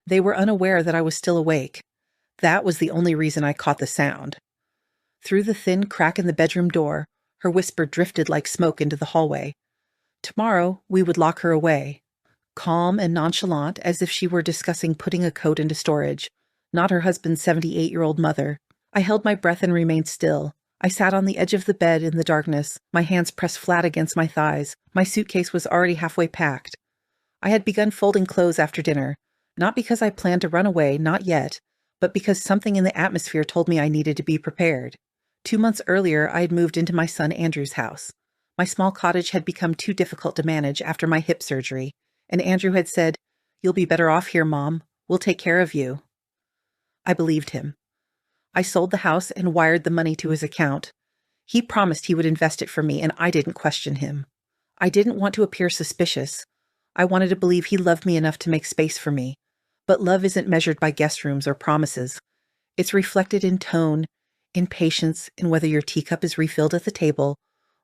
They were unaware that I was still awake. That was the only reason I caught the sound. Through the thin crack in the bedroom door, her whisper drifted like smoke into the hallway. Tomorrow, we would lock her away. Calm and nonchalant, as if she were discussing putting a coat into storage, not her husband's 78-year-old mother. I held my breath and remained still. I sat on the edge of the bed in the darkness, my hands pressed flat against my thighs. My suitcase was already halfway packed. I had begun folding clothes after dinner, not because I planned to run away, not yet, but because something in the atmosphere told me I needed to be prepared. 2 months earlier, I had moved into my son Andrew's house. My small cottage had become too difficult to manage after my hip surgery, and Andrew had said, "You'll be better off here, Mom. We'll take care of you." I believed him. I sold the house and wired the money to his account. He promised he would invest it for me, and I didn't question him. I didn't want to appear suspicious. I wanted to believe he loved me enough to make space for me. But love isn't measured by guest rooms or promises. It's reflected in tone, in patience, in whether your teacup is refilled at the table,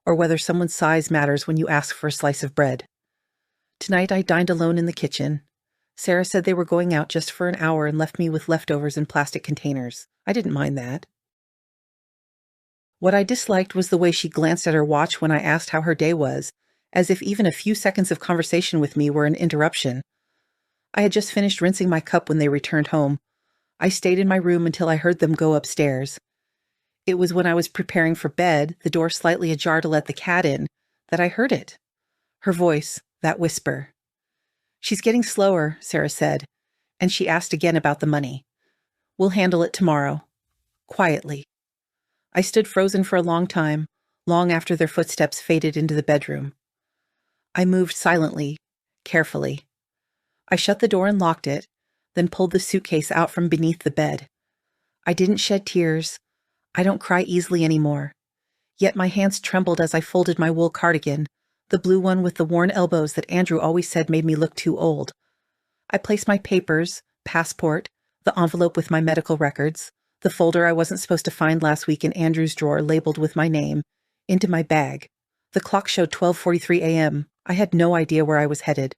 or whether someone's size matters when you ask for a slice of bread. Tonight I dined alone in the kitchen. Sarah said they were going out just for an hour and left me with leftovers in plastic containers. I didn't mind that. What I disliked was the way she glanced at her watch when I asked how her day was, as if even a few seconds of conversation with me were an interruption. I had just finished rinsing my cup when they returned home. I stayed in my room until I heard them go upstairs. It was when I was preparing for bed, the door slightly ajar to let the cat in, that I heard it. Her voice, that whisper. "She's getting slower," Sarah said, and she asked again about the money. "We'll handle it tomorrow." Quietly. I stood frozen for a long time, long after their footsteps faded into the bedroom. I moved silently, carefully. I shut the door and locked it, then pulled the suitcase out from beneath the bed. I didn't shed tears. I don't cry easily anymore. Yet my hands trembled as I folded my wool cardigan, the blue one with the worn elbows that Andrew always said made me look too old. I placed my papers, passport, the envelope with my medical records, the folder I wasn't supposed to find last week in Andrew's drawer labeled with my name, into my bag. The clock showed 12:43 a.m. I had no idea where I was headed.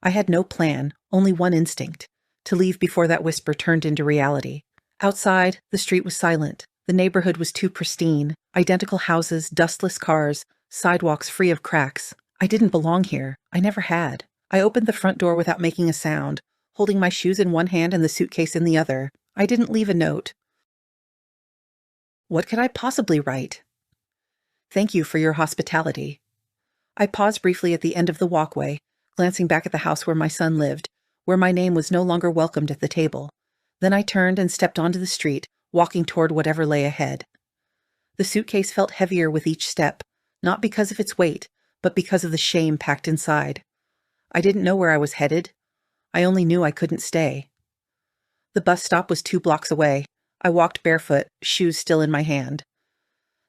I had no plan, only one instinct, to leave before that whisper turned into reality. Outside, the street was silent. The neighborhood was too pristine. Identical houses, dustless cars, sidewalks free of cracks. I didn't belong here. I never had. I opened the front door without making a sound, holding my shoes in one hand and the suitcase in the other. I didn't leave a note. What could I possibly write? "Thank you for your hospitality." I paused briefly at the end of the walkway, glancing back at the house where my son lived, where my name was no longer welcomed at the table. Then I turned and stepped onto the street, walking toward whatever lay ahead. The suitcase felt heavier with each step, not because of its weight, but because of the shame packed inside. I didn't know where I was headed. I only knew I couldn't stay. The bus stop was 2 blocks away. I walked barefoot, shoes still in my hand.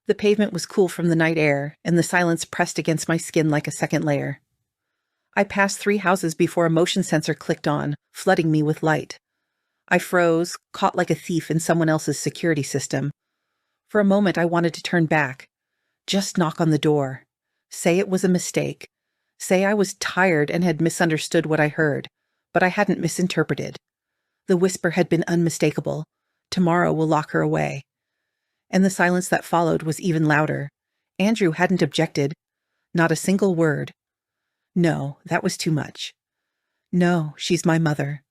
The pavement was cool from the night air, and the silence pressed against my skin like a second layer. I passed 3 houses before a motion sensor clicked on, flooding me with light. I froze, caught like a thief in someone else's security system. For a moment I wanted to turn back. Just knock on the door. Say it was a mistake. Say I was tired and had misunderstood what I heard, but I hadn't misinterpreted. The whisper had been unmistakable. Tomorrow we'll lock her away. And the silence that followed was even louder. Andrew hadn't objected. Not a single word. No, that was too much. No, she's my mother.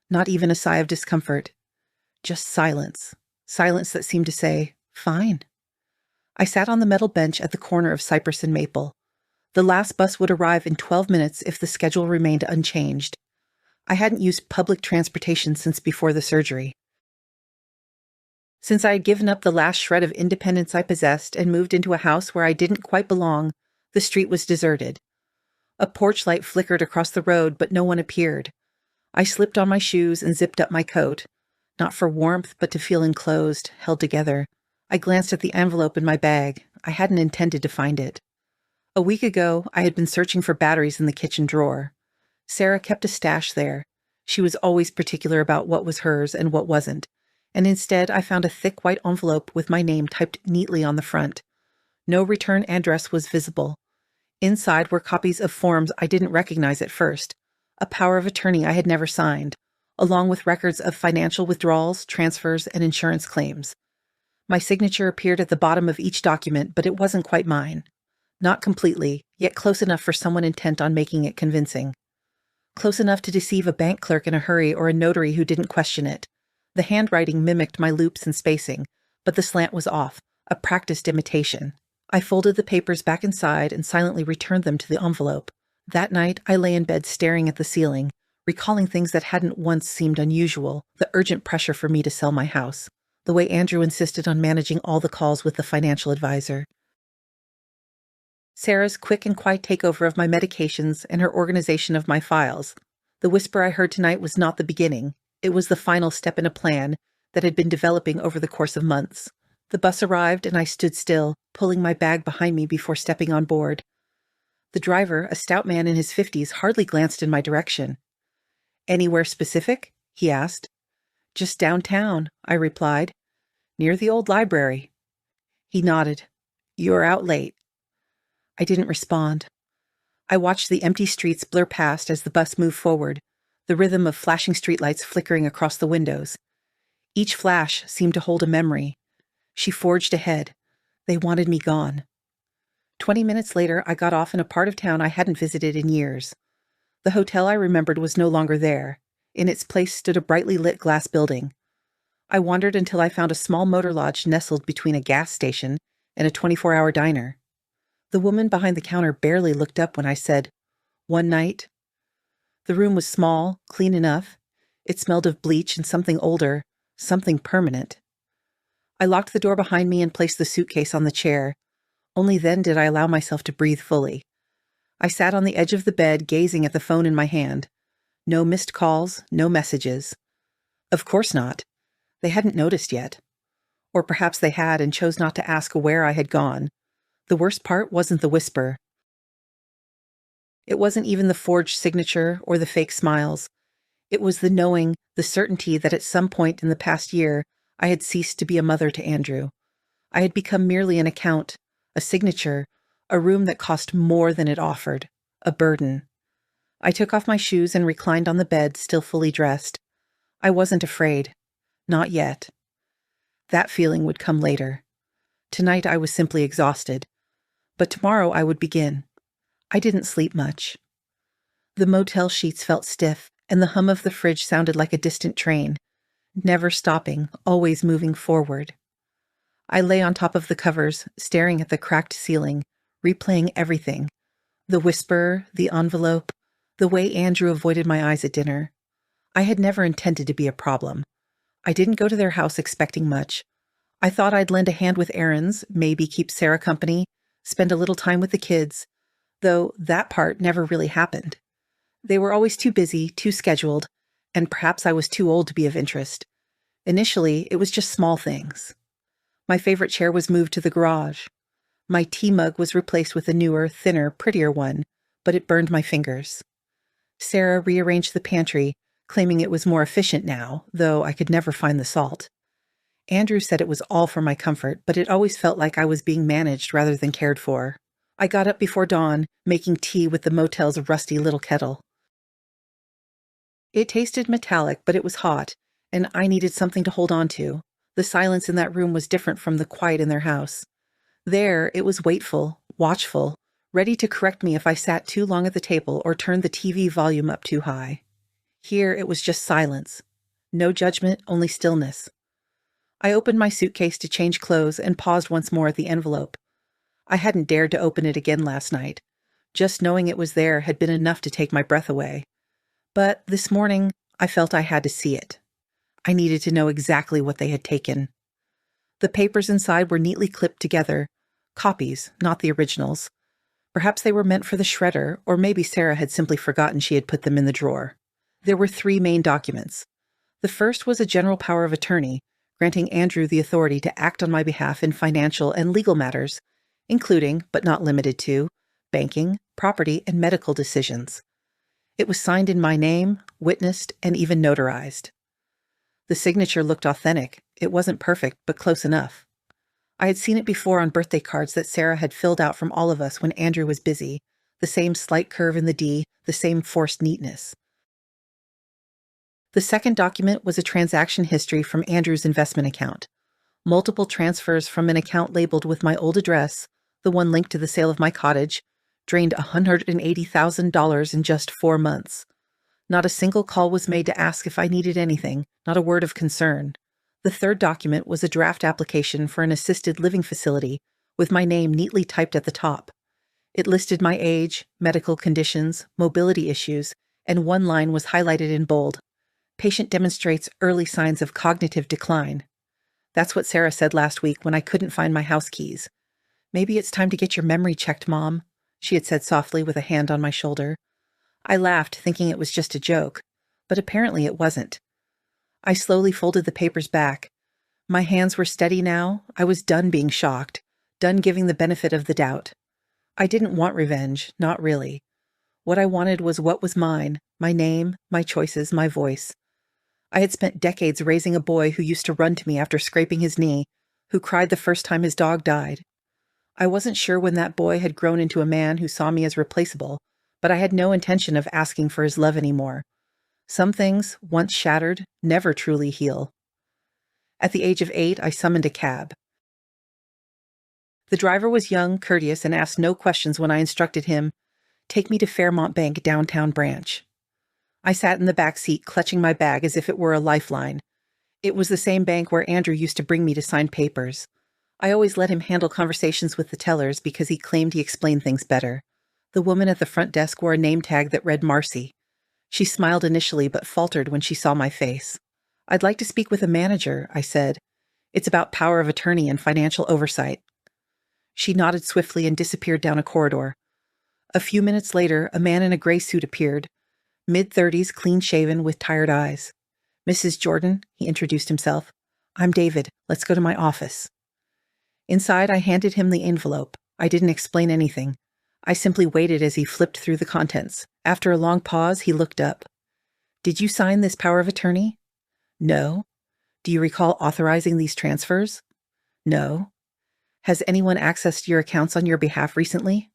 Not even a sigh of discomfort. Just silence. Silence that seemed to say, "Fine." I sat on the metal bench at the corner of Cypress and Maple. The last bus would arrive in 12 minutes if the schedule remained unchanged. I hadn't used public transportation since before the surgery. Since I had given up the last shred of independence I possessed and moved into a house where I didn't quite belong, the street was deserted. A porch light flickered across the road, but no one appeared. I slipped on my shoes and zipped up my coat, not for warmth, but to feel enclosed, held together. I glanced at the envelope in my bag. I hadn't intended to find it. A week ago, I had been searching for batteries in the kitchen drawer. Sarah kept a stash there. She was always particular about what was hers and what wasn't, and instead I found a thick white envelope with my name typed neatly on the front. No return address was visible. Inside were copies of forms I didn't recognize at first, a power of attorney I had never signed, along with records of financial withdrawals, transfers, and insurance claims. My signature appeared at the bottom of each document, but it wasn't quite mine. Not completely, yet close enough for someone intent on making it convincing. Close enough to deceive a bank clerk in a hurry or a notary who didn't question it. The handwriting mimicked my loops and spacing, but the slant was off, a practiced imitation. I folded the papers back inside and silently returned them to the envelope. That night, I lay in bed staring at the ceiling, recalling things that hadn't once seemed unusual, the urgent pressure for me to sell my house, the way Andrew insisted on managing all the calls with the financial advisor, Sarah's quick and quiet takeover of my medications and her organization of my files. The whisper I heard tonight was not the beginning. It was the final step in a plan that had been developing over the course of months. The bus arrived and I stood still, pulling my bag behind me before stepping on board. The driver, a stout man in his 50s, hardly glanced in my direction. "Anywhere specific?" he asked. "Just downtown," I replied. "Near the old library." He nodded. "You're out late." I didn't respond. I watched the empty streets blur past as the bus moved forward, the rhythm of flashing streetlights flickering across the windows. Each flash seemed to hold a memory. She forged ahead. They wanted me gone. 20 minutes later, I got off in a part of town I hadn't visited in years. The hotel I remembered was no longer there. In its place stood a brightly lit glass building. I wandered until I found a small motor lodge nestled between a gas station and a 24-hour diner. The woman behind the counter barely looked up when I said, "One night." The room was small, clean enough. It smelled of bleach and something older, something permanent. I locked the door behind me and placed the suitcase on the chair. Only then did I allow myself to breathe fully. I sat on the edge of the bed, gazing at the phone in my hand. No missed calls, no messages. Of course not. They hadn't noticed yet. Or perhaps they had and chose not to ask where I had gone. The worst part wasn't the whisper. It wasn't even the forged signature or the fake smiles. It was the knowing, the certainty that at some point in the past year, I had ceased to be a mother to Andrew. I had become merely an account, a signature, a room that cost more than it offered, a burden. I took off my shoes and reclined on the bed, still fully dressed. I wasn't afraid. Not yet. That feeling would come later. Tonight I was simply exhausted. But tomorrow I would begin. I didn't sleep much. The motel sheets felt stiff, and the hum of the fridge sounded like a distant train, never stopping, always moving forward. I lay on top of the covers, staring at the cracked ceiling, replaying everything. The whisper, the envelope, the way Andrew avoided my eyes at dinner. I had never intended to be a problem. I didn't go to their house expecting much. I thought I'd lend a hand with errands, maybe keep Sarah company, spend a little time with the kids, though that part never really happened. They were always too busy, too scheduled, and perhaps I was too old to be of interest. Initially, it was just small things. My favorite chair was moved to the garage. My tea mug was replaced with a newer, thinner, prettier one, but it burned my fingers. Sarah rearranged the pantry, claiming it was more efficient now, though I could never find the salt. Andrew said it was all for my comfort, but it always felt like I was being managed rather than cared for. I got up before dawn, making tea with the motel's rusty little kettle. It tasted metallic, but it was hot, and I needed something to hold on to. The silence in that room was different from the quiet in their house. There, it was waitful, watchful, ready to correct me if I sat too long at the table or turned the TV volume up too high. Here, it was just silence. No judgment, only stillness. I opened my suitcase to change clothes and paused once more at the envelope. I hadn't dared to open it again last night. Just knowing it was there had been enough to take my breath away. But this morning, I felt I had to see it. I needed to know exactly what they had taken. The papers inside were neatly clipped together. Copies, not the originals. Perhaps they were meant for the shredder, or maybe Sarah had simply forgotten she had put them in the drawer. There were 3 main documents. The first was a general power of attorney, granting Andrew the authority to act on my behalf in financial and legal matters, including, but not limited to, banking, property, and medical decisions. It was signed in my name, witnessed, and even notarized. The signature looked authentic. It wasn't perfect, but close enough. I had seen it before on birthday cards that Sarah had filled out from all of us when Andrew was busy, the same slight curve in the D, the same forced neatness. The second document was a transaction history from Andrew's investment account. Multiple transfers from an account labeled with my old address, the one linked to the sale of my cottage, drained $180,000 in just 4 months. Not a single call was made to ask if I needed anything, not a word of concern. The third document was a draft application for an assisted living facility, with my name neatly typed at the top. It listed my age, medical conditions, mobility issues, and one line was highlighted in bold. Patient demonstrates early signs of cognitive decline. That's what Sarah said last week when I couldn't find my house keys. Maybe it's time to get your memory checked, Mom, she had said softly with a hand on my shoulder. I laughed, thinking it was just a joke, but apparently it wasn't. I slowly folded the papers back. My hands were steady now. I was done being shocked, done giving the benefit of the doubt. I didn't want revenge, not really. What I wanted was what was mine, my name, my choices, my voice. I had spent decades raising a boy who used to run to me after scraping his knee, who cried the first time his dog died. I wasn't sure when that boy had grown into a man who saw me as replaceable, but I had no intention of asking for his love anymore. Some things, once shattered, never truly heal. At the age of 8, I summoned a cab. The driver was young, courteous, and asked no questions when I instructed him, "Take me to Fairmont Bank downtown branch." I sat in the back seat, clutching my bag as if it were a lifeline. It was the same bank where Andrew used to bring me to sign papers. I always let him handle conversations with the tellers because he claimed he explained things better. The woman at the front desk wore a name tag that read Marcy. She smiled initially but faltered when she saw my face. "I'd like to speak with a manager," I said. "It's about power of attorney and financial oversight." She nodded swiftly and disappeared down a corridor. A few minutes later, a man in a gray suit appeared. Mid-30s, clean-shaven, with tired eyes. "Mrs. Jordan," he introduced himself. "I'm David. Let's go to my office." Inside, I handed him the envelope. I didn't explain anything. I simply waited as he flipped through the contents. After a long pause, he looked up. "Did you sign this power of attorney?" "No." "Do you recall authorizing these transfers?" "No." "Has anyone accessed your accounts on your behalf recently?"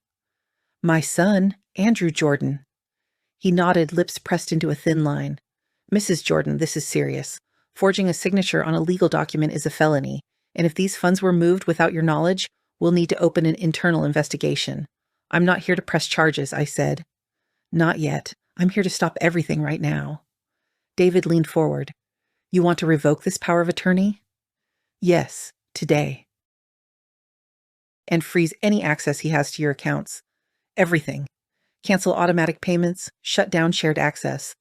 "My son, Andrew Jordan." He nodded, lips pressed into a thin line. "Mrs. Jordan, this is serious. Forging a signature on a legal document is a felony, and if these funds were moved without your knowledge, we'll need to open an internal investigation. I'm not here to press charges," I said. "Not yet. I'm here to stop everything right now." David leaned forward. "You want to revoke this power of attorney?" "Yes, today." "And freeze any access he has to your accounts. Everything. Cancel automatic payments, shut down shared access.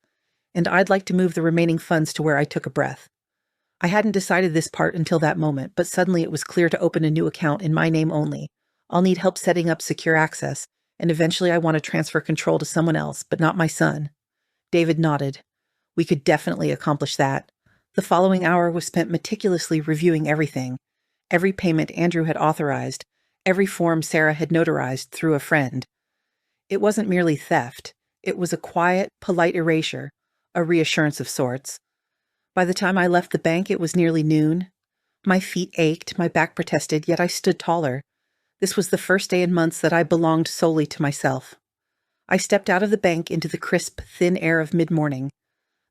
And I'd like to move the remaining funds to where I took a breath." I hadn't decided this part until that moment, but suddenly it was clear to open a new account in my name only. I'll need help setting up secure access, and eventually I want to transfer control to someone else, but not my son. David nodded. We could definitely accomplish that. The following hour was spent meticulously reviewing everything. Every payment Andrew had authorized, every form Sarah had notarized through a friend. It wasn't merely theft. It was a quiet, polite erasure, a reassurance of sorts. By the time I left the bank, it was nearly noon. My feet ached, my back protested, yet I stood taller. This was the first day in months that I belonged solely to myself. I stepped out of the bank into the crisp, thin air of mid-morning.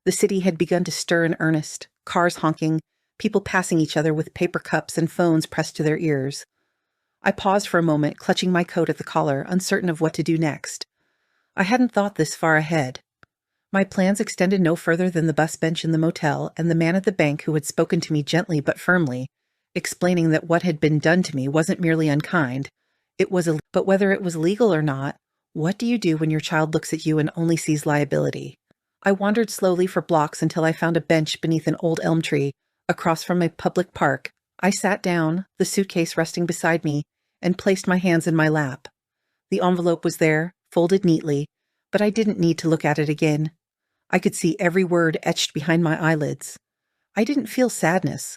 The city had begun to stir in earnest, cars honking, people passing each other with paper cups and phones pressed to their ears. I paused for a moment, clutching my coat at the collar, uncertain of what to do next. I hadn't thought this far ahead. My plans extended no further than the bus bench in the motel and the man at the bank who had spoken to me gently but firmly, explaining that what had been done to me wasn't merely unkind. But whether it was legal or not, what do you do when your child looks at you and only sees liability? I wandered slowly for blocks until I found a bench beneath an old elm tree, across from a public park. I sat down, the suitcase resting beside me, and placed my hands in my lap. The envelope was there, folded neatly, but I didn't need to look at it again. I could see every word etched behind my eyelids. I didn't feel sadness.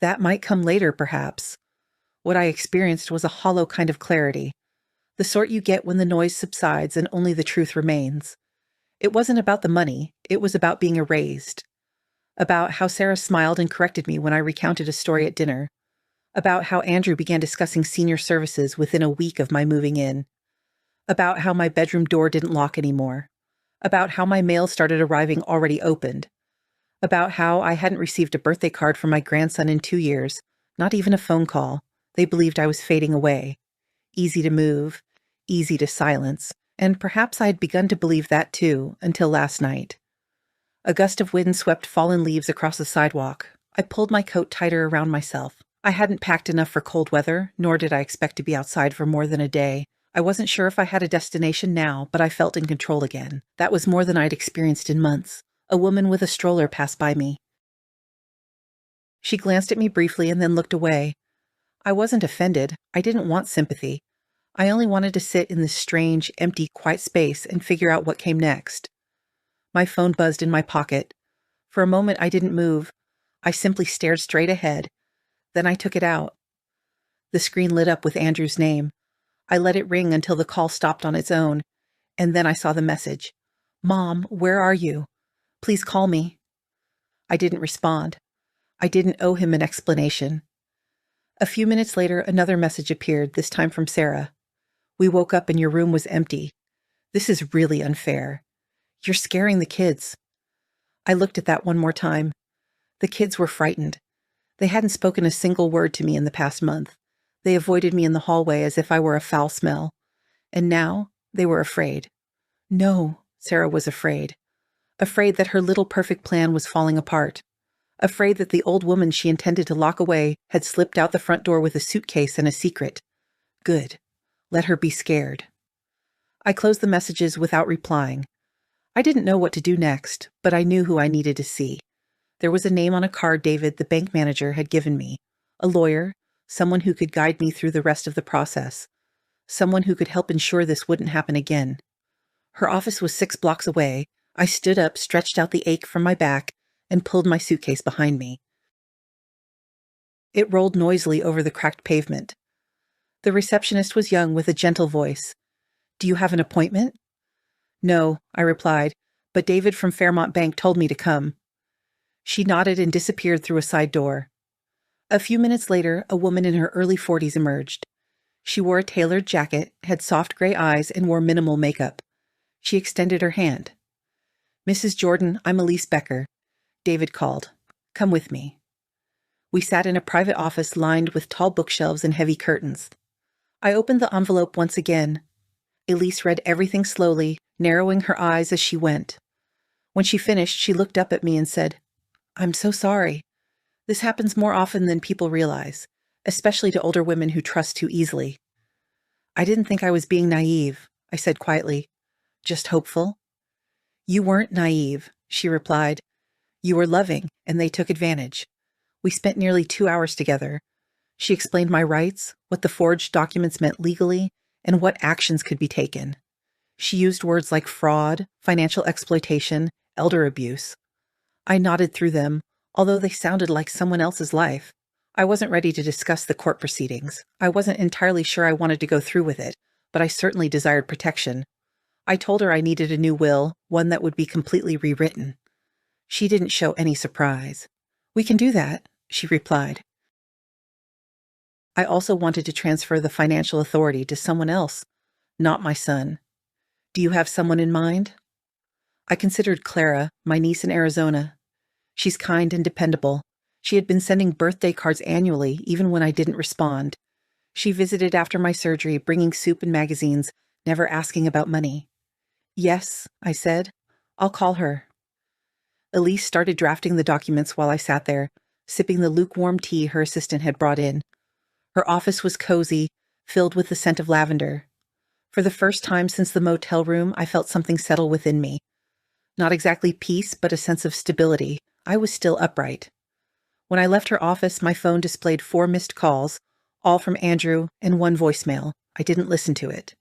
That might come later, perhaps. What I experienced was a hollow kind of clarity, the sort you get when the noise subsides and only the truth remains. It wasn't about the money, it was about being erased. About how Sarah smiled and corrected me when I recounted a story at dinner. About how Andrew began discussing senior services within a week of my moving in. About how my bedroom door didn't lock anymore. About how my mail started arriving already opened. about how I hadn't received a birthday card from my grandson in 2 years, not even a phone call. They believed I was fading away. Easy to move, easy to silence, and perhaps I had begun to believe that too, until last night. A gust of wind swept fallen leaves across the sidewalk. I pulled my coat tighter around myself. I hadn't packed enough for cold weather, nor did I expect to be outside for more than a day. I wasn't sure if I had a destination now, but I felt in control again. That was more than I'd experienced in months. A woman with a stroller passed by me. She glanced at me briefly and then looked away. I wasn't offended. I didn't want sympathy. I only wanted to sit in this strange, empty, quiet space and figure out what came next. My phone buzzed in my pocket. For a moment, I didn't move. I simply stared straight ahead. Then I took it out. The screen lit up with Andrew's name. I let it ring until the call stopped on its own, and then I saw the message. "Mom, where are you? Please call me." I didn't respond. I didn't owe him an explanation. A few minutes later, another message appeared, this time from Sarah. "We woke up and your room was empty. This is really unfair. You're scaring the kids." I looked at that one more time. The kids were frightened. They hadn't spoken a single word to me in the past month. They avoided me in the hallway as if I were a foul smell. And now they were afraid. No, Sarah was afraid. Afraid that her little perfect plan was falling apart. Afraid that the old woman she intended to lock away had slipped out the front door with a suitcase and a secret. Good. Let her be scared. I closed the messages without replying. I didn't know what to do next, but I knew who I needed to see. There was a name on a card David, the bank manager, had given me. A lawyer, someone who could guide me through the rest of the process. Someone who could help ensure this wouldn't happen again. Her office was 6 blocks away. I stood up, stretched out the ache from my back, and pulled my suitcase behind me. It rolled noisily over the cracked pavement. The receptionist was young with a gentle voice. "Do you have an appointment?" "No," I replied, "but David from Fairmont Bank told me to come." She nodded and disappeared through a side door. A few minutes later, a woman in her early 40s emerged. She wore a tailored jacket, had soft gray eyes, and wore minimal makeup. She extended her hand. "Mrs. Jordan, I'm Elise Becker." David called. "Come with me." We sat in a private office lined with tall bookshelves and heavy curtains. I opened the envelope once again. Elise read everything slowly, narrowing her eyes as she went. When she finished, she looked up at me and said, "I'm so sorry. This happens more often than people realize, especially to older women who trust too easily." "I didn't think I was being naive," I said quietly. "Just hopeful?" "You weren't naive," she replied. "You were loving, and they took advantage. We spent nearly 2 hours together. She explained my rights, what the forged documents meant legally, and what actions could be taken. She used words like fraud, financial exploitation, elder abuse. I nodded through them, although they sounded like someone else's life. I wasn't ready to discuss the court proceedings. I wasn't entirely sure I wanted to go through with it, but I certainly desired protection. I told her I needed a new will, one that would be completely rewritten. She didn't show any surprise. "We can do that," she replied. I also wanted to transfer the financial authority to someone else, not my son. "Do you have someone in mind?" I considered Clara, my niece in Arizona. She's kind and dependable. She had been sending birthday cards annually, even when I didn't respond. She visited after my surgery, bringing soup and magazines, never asking about money. "Yes," I said. "I'll call her." Elise started drafting the documents while I sat there, sipping the lukewarm tea her assistant had brought in. Her office was cozy, filled with the scent of lavender. For the first time since the motel room, I felt something settle within me. Not exactly peace, but a sense of stability. I was still upright. When I left her office, my phone displayed 4 missed calls, all from Andrew, and 1 voicemail. I didn't listen to it.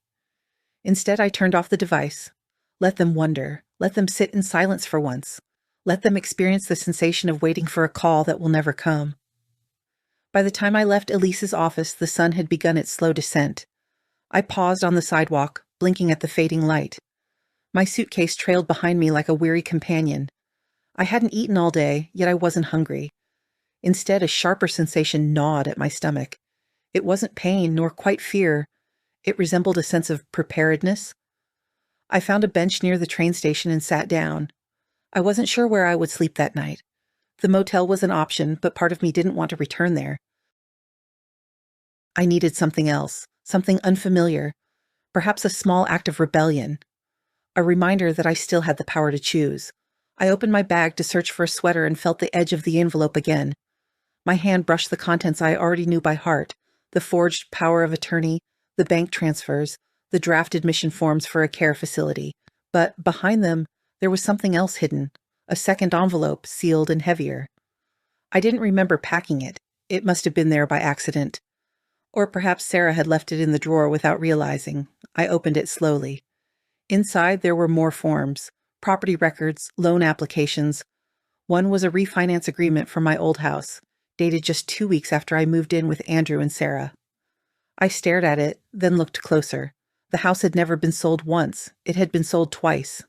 Instead, I turned off the device. Let them wonder. Let them sit in silence for once. Let them experience the sensation of waiting for a call that will never come. By the time I left Elise's office, the sun had begun its slow descent. I paused on the sidewalk, blinking at the fading light. My suitcase trailed behind me like a weary companion. I hadn't eaten all day, yet I wasn't hungry. Instead, a sharper sensation gnawed at my stomach. It wasn't pain, nor quite fear. It resembled a sense of preparedness. I found a bench near the train station and sat down. I wasn't sure where I would sleep that night. The motel was an option, but part of me didn't want to return there. I needed something else, something unfamiliar, perhaps a small act of rebellion, a reminder that I still had the power to choose. I opened my bag to search for a sweater and felt the edge of the envelope again. My hand brushed the contents I already knew by heart, the forged power of attorney, the bank transfers, the draft admission forms for a care facility. But behind them, there was something else hidden, a second envelope, sealed and heavier. I didn't remember packing it. It must have been there by accident. Or perhaps Sarah had left it in the drawer without realizing. I opened it slowly. Inside there were more forms, property records, loan applications. One was a refinance agreement for my old house, dated just 2 weeks after I moved in with Andrew and Sarah. I stared at it, then looked closer. The house had never been sold once. It had been sold twice.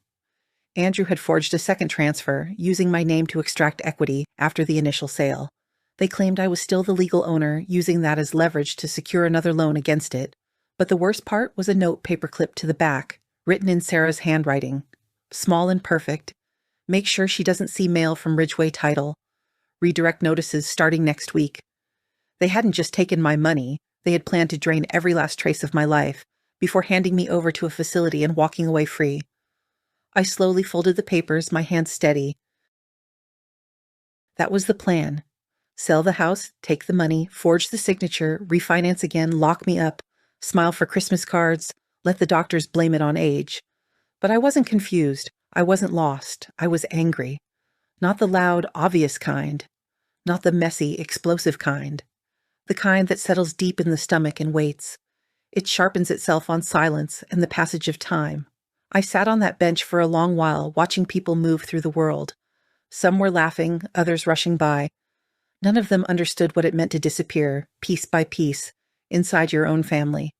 Andrew had forged a second transfer, using my name to extract equity after the initial sale. They claimed I was still the legal owner, using that as leverage to secure another loan against it. But the worst part was a note paperclipped to the back, written in Sarah's handwriting. Small and perfect. Make sure she doesn't see mail from Ridgeway Title. Redirect notices starting next week. They hadn't just taken my money, they had planned to drain every last trace of my life, before handing me over to a facility and walking away free. I slowly folded the papers, my hands steady. That was the plan. Sell the house, take the money, forge the signature, refinance again, lock me up, smile for Christmas cards, let the doctors blame it on age. But I wasn't confused. I wasn't lost. I was angry. Not the loud, obvious kind. Not the messy, explosive kind. The kind that settles deep in the stomach and waits. It sharpens itself on silence and the passage of time. I sat on that bench for a long while, watching people move through the world. Some were laughing, others rushing by. None of them understood what it meant to disappear, piece by piece, inside your own family.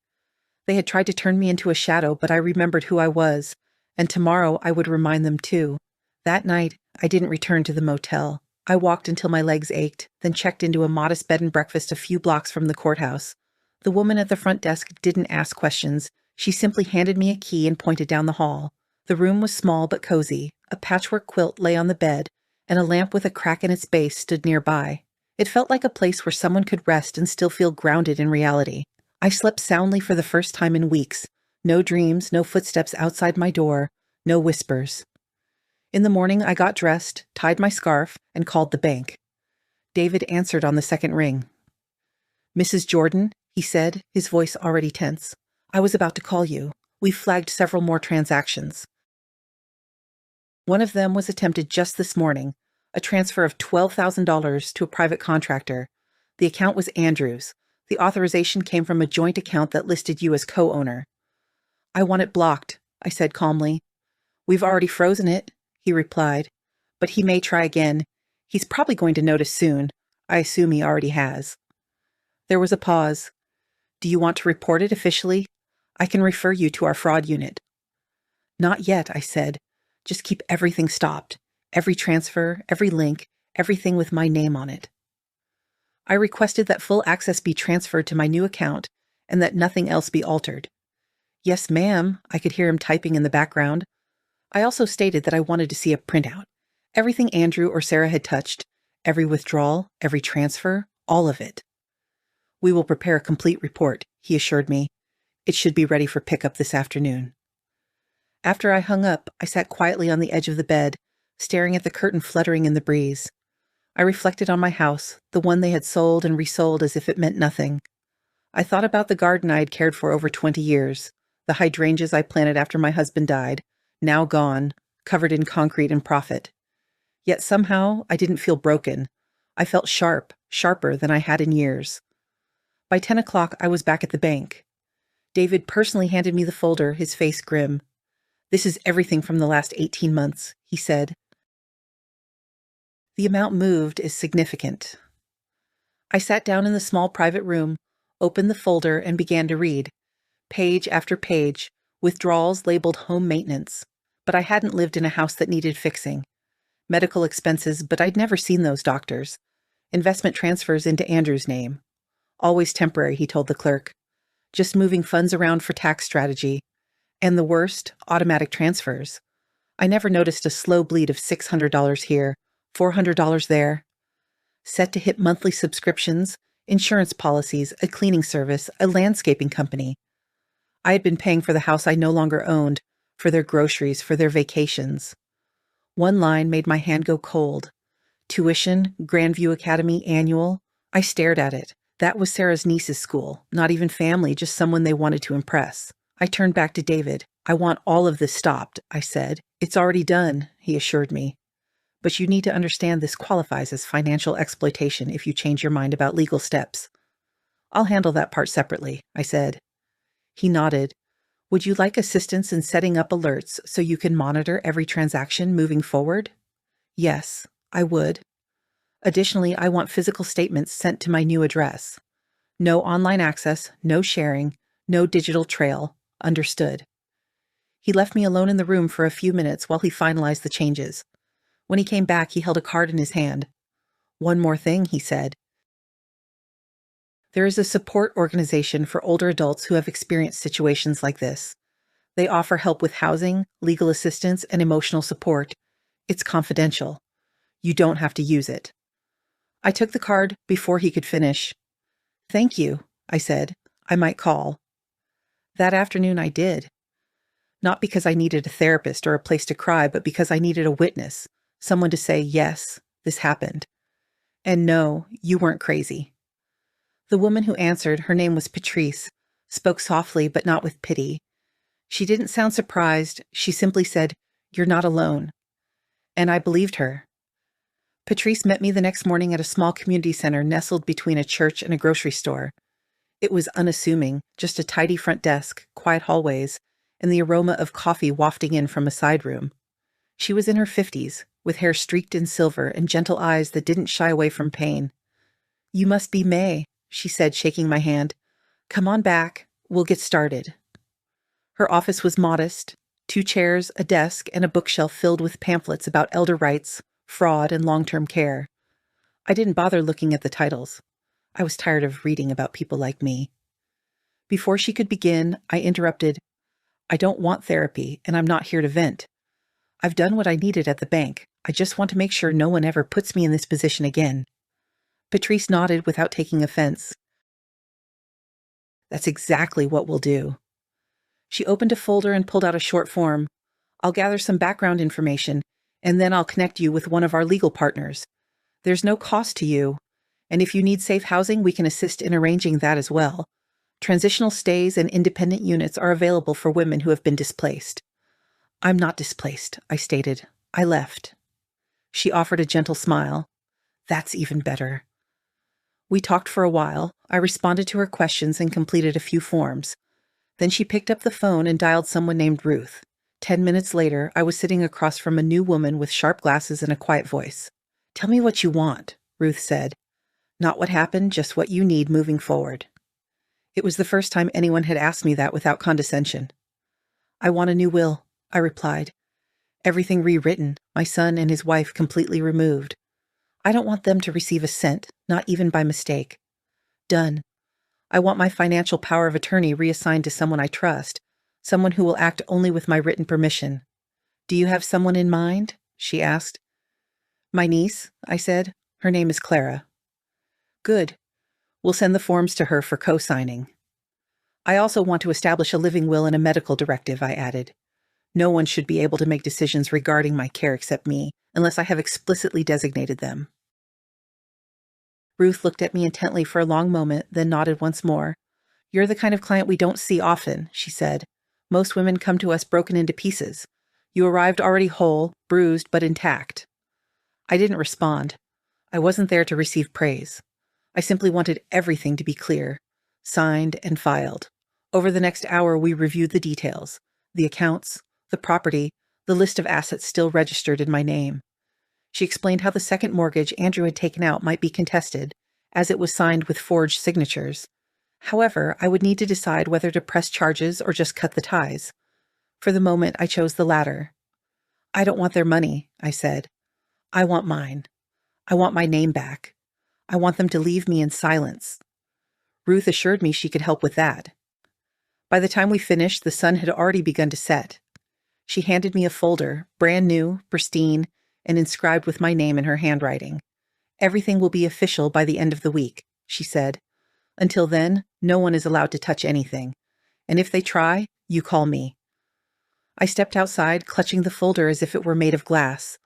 They had tried to turn me into a shadow, but I remembered who I was, and tomorrow I would remind them too. That night, I didn't return to the motel. I walked until my legs ached, then checked into a modest bed and breakfast a few blocks from the courthouse. The woman at the front desk didn't ask questions. She simply handed me a key and pointed down the hall. The room was small but cozy. A patchwork quilt lay on the bed, and a lamp with a crack in its base stood nearby. It felt like a place where someone could rest and still feel grounded in reality. I slept soundly for the first time in weeks. No dreams, no footsteps outside my door, no whispers. In the morning, I got dressed, tied my scarf, and called the bank. David answered on the second ring. "Mrs. Jordan," he said, his voice already tense. "I was about to call you. We've flagged several more transactions. One of them was attempted just this morning, a transfer of $12,000 to a private contractor. The account was Andrew's. The authorization came from a joint account that listed you as co-owner." "I want it blocked," I said calmly. "We've already frozen it," he replied. "But he may try again. He's probably going to notice soon. I assume he already has." There was a pause. "Do you want to report it officially? I can refer you to our fraud unit." "Not yet," I said. "Just keep everything stopped. Every transfer, every link, everything with my name on it." I requested that full access be transferred to my new account and that nothing else be altered. "Yes, ma'am," I could hear him typing in the background. I also stated that I wanted to see a printout. Everything Andrew or Sarah had touched, every withdrawal, every transfer, all of it. "We will prepare a complete report," he assured me. "It should be ready for pickup this afternoon." After I hung up, I sat quietly on the edge of the bed, staring at the curtain fluttering in the breeze. I reflected on my house, the one they had sold and resold as if it meant nothing. I thought about the garden I had cared for over 20 years, the hydrangeas I planted after my husband died, now gone, covered in concrete and profit. Yet somehow I didn't feel broken. I felt sharp, sharper than I had in years. By 10 o'clock, I was back at the bank. David personally handed me the folder, his face grim. "This is everything from the last 18 months, he said. "The amount moved is significant." I sat down in the small private room, opened the folder, and began to read. Page after page, withdrawals labeled home maintenance. But I hadn't lived in a house that needed fixing. Medical expenses, but I'd never seen those doctors. Investment transfers into Andrew's name. Always temporary, he told the clerk. Just moving funds around for tax strategy. And the worst, automatic transfers. I never noticed a slow bleed of $600 here, $400 there. Set to hit monthly subscriptions, insurance policies, a cleaning service, a landscaping company. I had been paying for the house I no longer owned, for their groceries, for their vacations. One line made my hand go cold. Tuition, Grandview Academy annual. I stared at it. That was Sarah's niece's school, not even family, just someone they wanted to impress. I turned back to David. I want all of this stopped, I said. It's already done, he assured me. But you need to understand this qualifies as financial exploitation if you change your mind about legal steps. I'll handle that part separately, I said. He nodded. Would you like assistance in setting up alerts so you can monitor every transaction moving forward? Yes, I would. Additionally, I want physical statements sent to my new address. No online access, no sharing, no digital trail. Understood. He left me alone in the room for a few minutes while he finalized the changes. When he came back, he held a card in his hand. One more thing, he said. There is a support organization for older adults who have experienced situations like this. They offer help with housing, legal assistance, and emotional support. It's confidential. You don't have to use it. I took the card before he could finish. Thank you, I said. I might call. That afternoon I did. Not because I needed a therapist or a place to cry, but because I needed a witness, someone to say, yes, this happened. And no, you weren't crazy. The woman who answered, her name was Patrice, spoke softly but not with pity. She didn't sound surprised. She simply said, "You're not alone." And I believed her. Patrice met me the next morning at a small community center nestled between a church and a grocery store. It was unassuming, just a tidy front desk, quiet hallways, and the aroma of coffee wafting in from a side room. She was in her 50s, with hair streaked in silver and gentle eyes that didn't shy away from pain. "You must be May," she said, shaking my hand. "Come on back. We'll get started." Her office was modest, 2 chairs, a desk, and a bookshelf filled with pamphlets about elder rights, fraud, and long-term care. I didn't bother looking at the titles. I was tired of reading about people like me. Before she could begin, I interrupted. "I don't want therapy, and I'm not here to vent. I've done what I needed at the bank. I just want to make sure no one ever puts me in this position again." Patrice nodded without taking offense. "That's exactly what we'll do." She opened a folder and pulled out a short form. "I'll gather some background information, and then I'll connect you with one of our legal partners. There's no cost to you, and if you need safe housing, we can assist in arranging that as well. Transitional stays and independent units are available for women who have been displaced." "I'm not displaced," I stated. "I left." She offered a gentle smile. "That's even better." We talked for a while. I responded to her questions and completed a few forms. Then she picked up the phone and dialed someone named Ruth. 10 minutes later, I was sitting across from a new woman with sharp glasses and a quiet voice. "Tell me what you want," Ruth said. "Not what happened, just what you need moving forward." It was the first time anyone had asked me that without condescension. "I want a new will," I replied. "Everything rewritten, my son and his wife completely removed. I don't want them to receive a cent, not even by mistake. Done. I want my financial power of attorney reassigned to someone I trust, someone who will act only with my written permission." "Do you have someone in mind?" she asked. "My niece," I said. "Her name is Clara." "Good. We'll send the forms to her for co-signing." "I also want to establish a living will and a medical directive," I added. "No one should be able to make decisions regarding my care except me, unless I have explicitly designated them." Ruth looked at me intently for a long moment, then nodded once more. "You're the kind of client we don't see often," she said. "Most women come to us broken into pieces. You arrived already whole, bruised, but intact." I didn't respond. I wasn't there to receive praise. I simply wanted everything to be clear, signed and filed. Over the next hour, we reviewed the details, the accounts, the property, the list of assets still registered in my name. She explained how the second mortgage Andrew had taken out might be contested, as it was signed with forged signatures. However, I would need to decide whether to press charges or just cut the ties. For the moment, I chose the latter. "I don't want their money," I said. "I want mine. I want my name back. I want them to leave me in silence." Ruth assured me she could help with that. By the time we finished, the sun had already begun to set. She handed me a folder, brand new, pristine, and inscribed with my name in her handwriting. "Everything will be official by the end of the week," she said. "Until then, no one is allowed to touch anything. And if they try, you call me." I stepped outside, clutching the folder as if it were made of glass.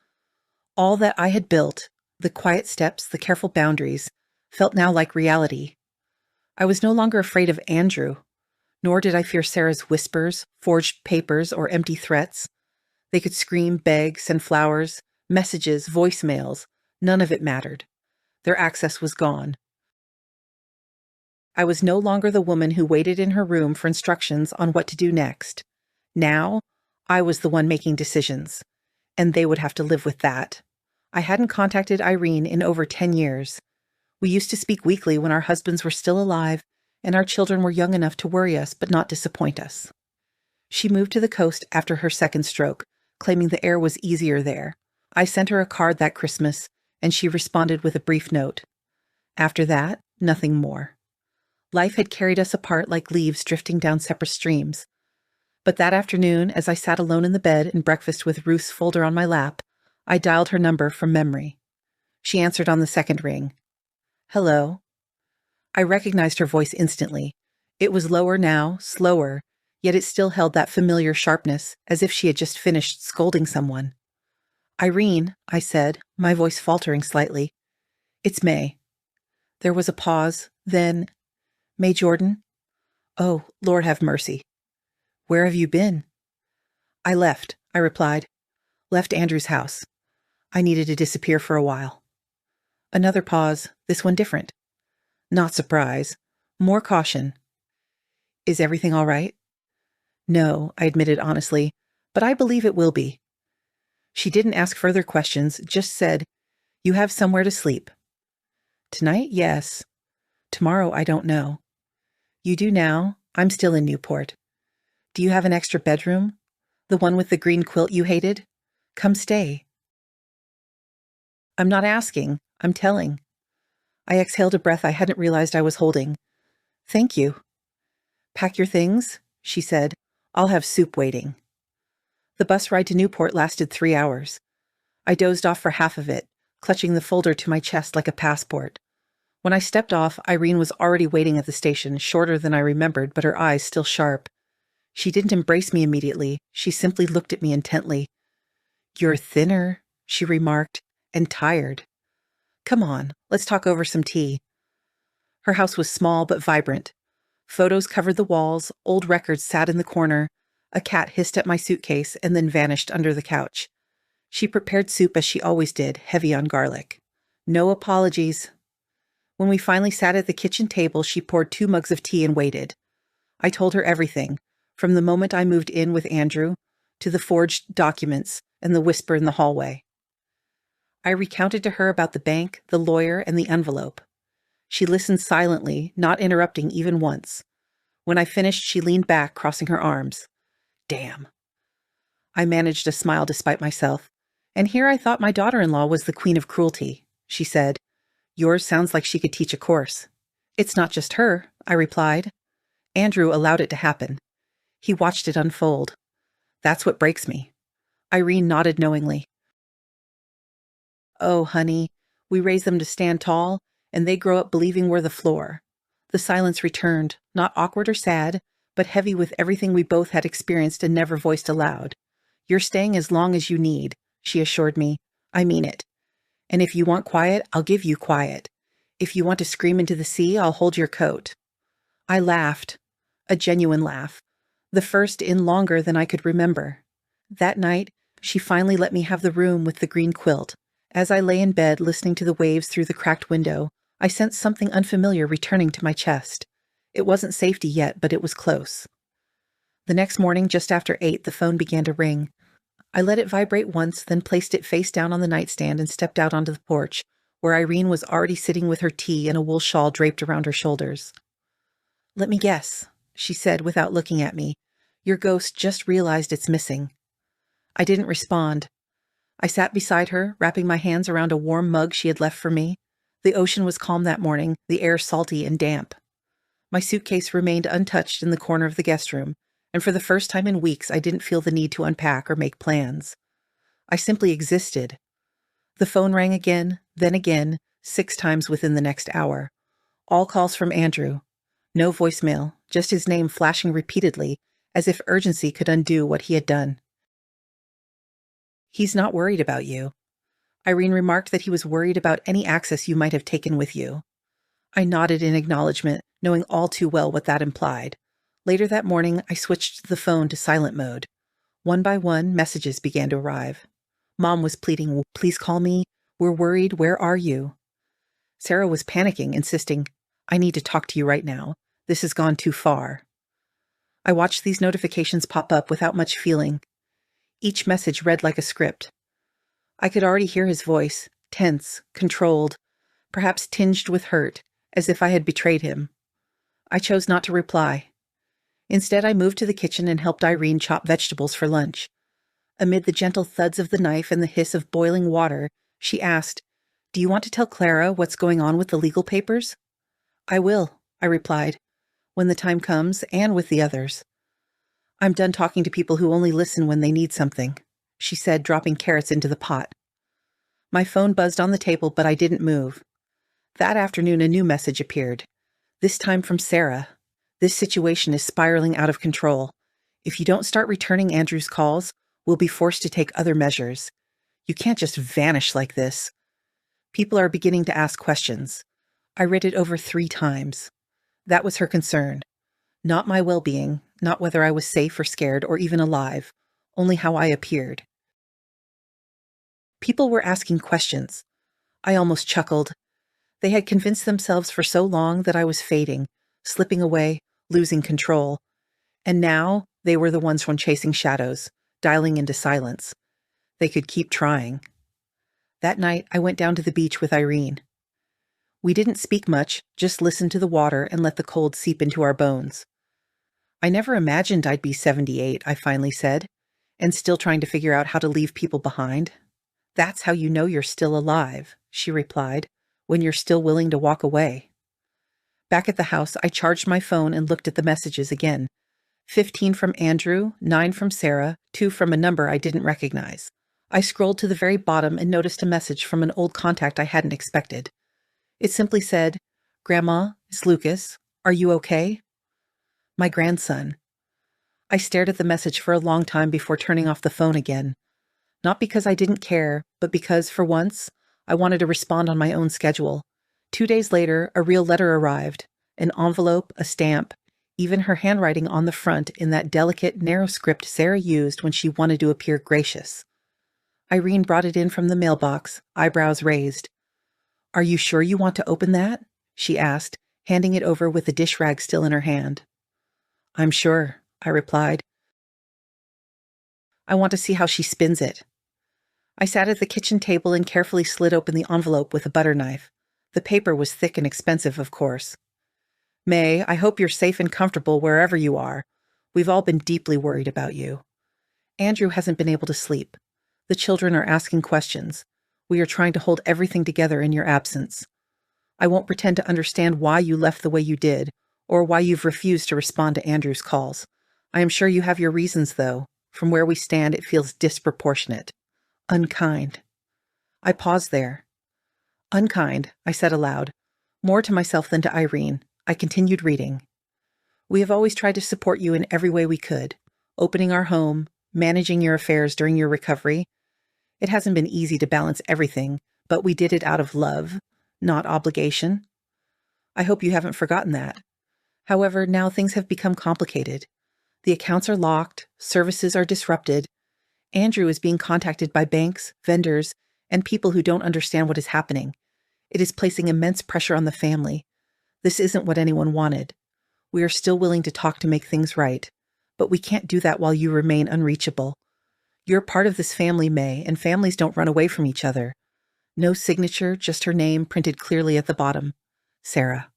All that I had built, the quiet steps, the careful boundaries, felt now like reality. I was no longer afraid of Andrew, nor did I fear Sarah's whispers, forged papers, or empty threats. They could scream, beg, send flowers, messages, voicemails. None of it mattered. Their access was gone. I was no longer the woman who waited in her room for instructions on what to do next. Now, I was the one making decisions, and they would have to live with that. I hadn't contacted Irene in over 10 years. We used to speak weekly when our husbands were still alive and our children were young enough to worry us but not disappoint us. She moved to the coast after her second stroke, claiming the air was easier there. I sent her a card that Christmas, and she responded with a brief note. After that, nothing more. Life had carried us apart like leaves drifting down separate streams. But that afternoon, as I sat alone in the bed and breakfast with Ruth's folder on my lap, I dialed her number from memory. She answered on the second ring. "Hello." I recognized her voice instantly. It was lower now, slower, yet it still held that familiar sharpness, as if she had just finished scolding someone. "Irene," I said, my voice faltering slightly. "It's May." There was a pause, then, "May Jordan? Oh, Lord have mercy. Where have you been?" "I left," I replied. "Left Andrew's house. I needed to disappear for a while." Another pause, this one different. Not surprise, more caution. "Is everything all right?" "No," I admitted honestly, "but I believe it will be." She didn't ask further questions, just said, "You have somewhere to sleep." "Tonight, yes. Tomorrow, I don't know." "You do now. I'm still in Newport. Do you have an extra bedroom? The one with the green quilt you hated? Come stay." "I'm not asking, I'm telling." I exhaled a breath I hadn't realized I was holding. "Thank you." "Pack your things," she said. "I'll have soup waiting." The bus ride to Newport lasted 3 hours. I dozed off for half of it, clutching the folder to my chest like a passport. When I stepped off, Irene was already waiting at the station, shorter than I remembered, but her eyes still sharp. She didn't embrace me immediately. She simply looked at me intently. "You're thinner," she remarked, "and tired. Come on, let's talk over some tea." Her house was small but vibrant. Photos covered the walls, old records sat in the corner. A cat hissed at my suitcase and then vanished under the couch. She prepared soup as she always did, heavy on garlic. No apologies. When we finally sat at the kitchen table, she poured 2 mugs of tea and waited. I told her everything, from the moment I moved in with Andrew to the forged documents and the whisper in the hallway. I recounted to her about the bank, the lawyer, and the envelope. She listened silently, not interrupting even once. When I finished, she leaned back, crossing her arms. Damn. I managed a smile despite myself. "And here I thought my daughter-in-law was the queen of cruelty," she said. "Yours sounds like she could teach a course." "It's not just her," I replied. "Andrew allowed it to happen. He watched it unfold. That's what breaks me." Irene nodded knowingly. "Oh, honey, we raise them to stand tall, and they grow up believing we're the floor." The silence returned, not awkward or sad, but heavy with everything we both had experienced and never voiced aloud. "You're staying as long as you need," she assured me. "I mean it. And if you want quiet, I'll give you quiet. If you want to scream into the sea, I'll hold your coat." I laughed. A genuine laugh. The first in longer than I could remember. That night, she finally let me have the room with the green quilt. As I lay in bed listening to the waves through the cracked window, I sensed something unfamiliar returning to my chest. It wasn't safety yet, but it was close. The next morning, just after 8, the phone began to ring. I let it vibrate once, then placed it face down on the nightstand and stepped out onto the porch, where Irene was already sitting with her tea and a wool shawl draped around her shoulders. "Let me guess," she said without looking at me. "Your ghost just realized it's missing." I didn't respond. I sat beside her, wrapping my hands around a warm mug she had left for me. The ocean was calm that morning, the air salty and damp. My suitcase remained untouched in the corner of the guest room, and for the first time in weeks I didn't feel the need to unpack or make plans. I simply existed. The phone rang again, 6 times within the next hour. All calls from Andrew. No voicemail, just his name flashing repeatedly, as if urgency could undo what he had done. "He's not worried about you." Irene remarked that he was worried about any access you might have taken with you. I nodded in acknowledgement, knowing all too well what that implied. Later that morning, I switched the phone to silent mode. One by one, messages began to arrive. Mom was pleading, "Please call me. We're worried. Where are you?" Sarah was panicking, insisting, "I need to talk to you right now. This has gone too far." I watched these notifications pop up without much feeling. Each message read like a script. I could already hear his voice, tense, controlled, perhaps tinged with hurt, as if I had betrayed him. I chose not to reply. Instead, I moved to the kitchen and helped Irene chop vegetables for lunch. Amid the gentle thuds of the knife and the hiss of boiling water, she asked, "Do you want to tell Clara what's going on with the legal papers?" "I will," I replied, "when the time comes, and with the others. I'm done talking to people who only listen when they need something," she said, dropping carrots into the pot. My phone buzzed on the table, but I didn't move. That afternoon, a new message appeared, this time from Sarah. "This situation is spiraling out of control. If you don't start returning Andrew's calls, we'll be forced to take other measures. You can't just vanish like this." People are beginning to ask questions. I read it over 3 times. That was her concern. Not my well-being, not whether I was safe or scared or even alive, only how I appeared. People were asking questions. I almost chuckled. They had convinced themselves for so long that I was fading, slipping away, losing control. And now they were the ones from chasing shadows, dialing into silence. They could keep trying. That night, I went down to the beach with Irene. We didn't speak much, just listened to the water and let the cold seep into our bones. "I never imagined I'd be 78, I finally said, "and still trying to figure out how to leave people behind." "That's how you know you're still alive," she replied, "when you're still willing to walk away." Back at the house, I charged my phone and looked at the messages again. 15 from Andrew, 9 from Sarah, 2 from a number I didn't recognize. I scrolled to the very bottom and noticed a message from an old contact I hadn't expected. It simply said, "Grandma, it's Lucas. Are you okay?" My grandson. I stared at the message for a long time before turning off the phone again. Not because I didn't care, but because, for once, I wanted to respond on my own schedule. 2 days later, a real letter arrived. An envelope, a stamp, even her handwriting on the front in that delicate, narrow script Sarah used when she wanted to appear gracious. Irene brought it in from the mailbox, eyebrows raised. "Are you sure you want to open that?" she asked, handing it over with the dish rag still in her hand. "I'm sure," I replied. "I want to see how she spins it." I sat at the kitchen table and carefully slid open the envelope with a butter knife. The paper was thick and expensive, of course. "May, I hope you're safe and comfortable wherever you are. We've all been deeply worried about you. Andrew hasn't been able to sleep. The children are asking questions. We are trying to hold everything together in your absence. I won't pretend to understand why you left the way you did, or why you've refused to respond to Andrew's calls. I am sure you have your reasons, though. From where we stand, it feels disproportionate. Unkind." I paused there. "Unkind," I said aloud, more to myself than to Irene. I continued reading. "We have always tried to support you in every way we could, opening our home, managing your affairs during your recovery. It hasn't been easy to balance everything, but we did it out of love, not obligation. I hope you haven't forgotten that. However, now things have become complicated. The accounts are locked, services are disrupted. Andrew is being contacted by banks, vendors, and people who don't understand what is happening. It is placing immense pressure on the family. This isn't what anyone wanted. We are still willing to talk to make things right, but we can't do that while you remain unreachable. You're part of this family, May, and families don't run away from each other." No signature, just her name printed clearly at the bottom. Sarah.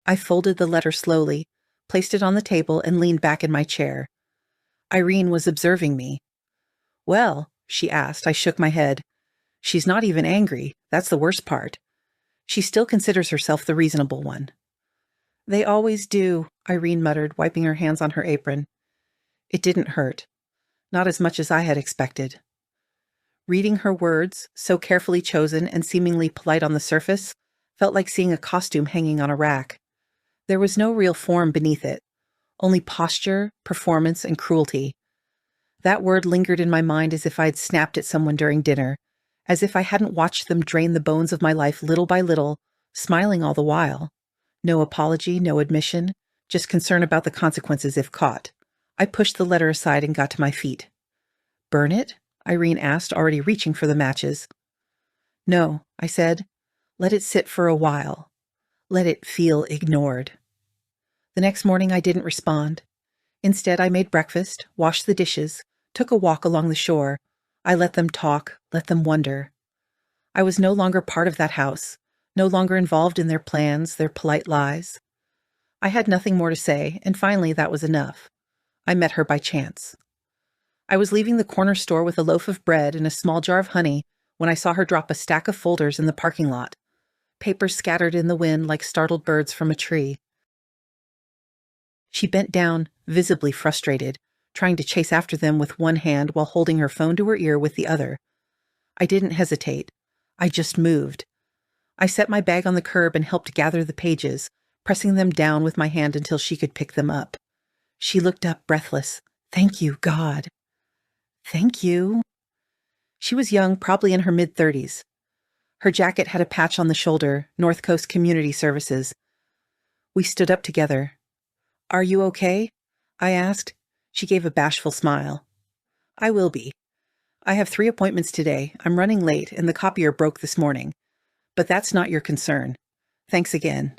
I folded the letter slowly, placed it on the table, and leaned back in my chair. Irene was observing me. "Well," she asked. I shook my head. "She's not even angry. That's the worst part. She still considers herself the reasonable one." "They always do," Irene muttered, wiping her hands on her apron. It didn't hurt. Not as much as I had expected. Reading her words, so carefully chosen and seemingly polite on the surface, felt like seeing a costume hanging on a rack. There was no real form beneath it, only posture, performance, and cruelty. That word lingered in my mind as if I had snapped at someone during dinner, as if I hadn't watched them drain the bones of my life little by little, smiling all the while. No apology, no admission, just concern about the consequences if caught. I pushed the letter aside and got to my feet. "Burn it?" Irene asked, already reaching for the matches. "No," I said. "Let it sit for a while. Let it feel ignored." The next morning I didn't respond. Instead, I made breakfast, washed the dishes, took a walk along the shore. I let them talk, let them wonder. I was no longer part of that house, no longer involved in their plans, their polite lies. I had nothing more to say, and finally that was enough. I met her by chance. I was leaving the corner store with a loaf of bread and a small jar of honey when I saw her drop a stack of folders in the parking lot, papers scattered in the wind like startled birds from a tree. She bent down, visibly frustrated, trying to chase after them with one hand while holding her phone to her ear with the other. I didn't hesitate. I just moved. I set my bag on the curb and helped gather the pages, pressing them down with my hand until she could pick them up. She looked up, breathless. "Thank you, God." "Thank you." She was young, probably in her mid-30s. Her jacket had a patch on the shoulder, North Coast Community Services. We stood up together. "Are you okay?" I asked. She gave a bashful smile. "I will be. I have 3 appointments today. I'm running late, and the copier broke this morning. But that's not your concern. Thanks again."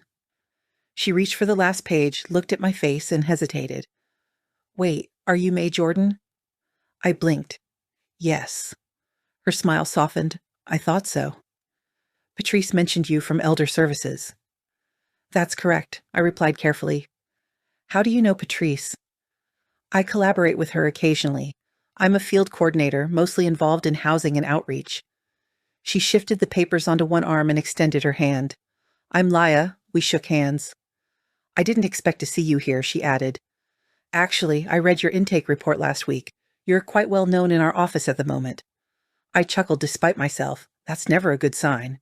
She reached for the last page, looked at my face, and hesitated. "Wait, are you May Jordan?" I blinked. "Yes." Her smile softened. "I thought so." "Patrice mentioned you from Elder Services." "That's correct," I replied carefully. "How do you know Patrice?" "I collaborate with her occasionally. I'm a field coordinator, mostly involved in housing and outreach." She shifted the papers onto one arm and extended her hand. "I'm Laya." We shook hands. "I didn't expect to see you here," she added. "Actually, I read your intake report last week. You're quite well known in our office at the moment." I chuckled despite myself. That's never a good sign.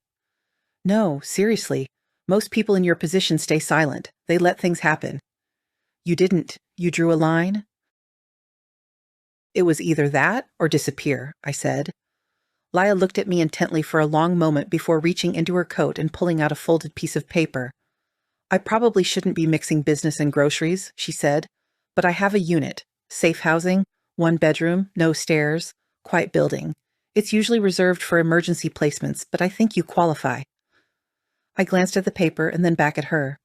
"No, seriously. Most people in your position stay silent. They let things happen." "You didn't. You drew a line?" "It was either that or disappear," I said. Laya looked at me intently for a long moment before reaching into her coat and pulling out a folded piece of paper. "I probably shouldn't be mixing business and groceries," she said, "but I have a unit. Safe housing, 1 bedroom, no stairs, quiet building. It's usually reserved for emergency placements, but I think you qualify." I glanced at the paper and then back at her.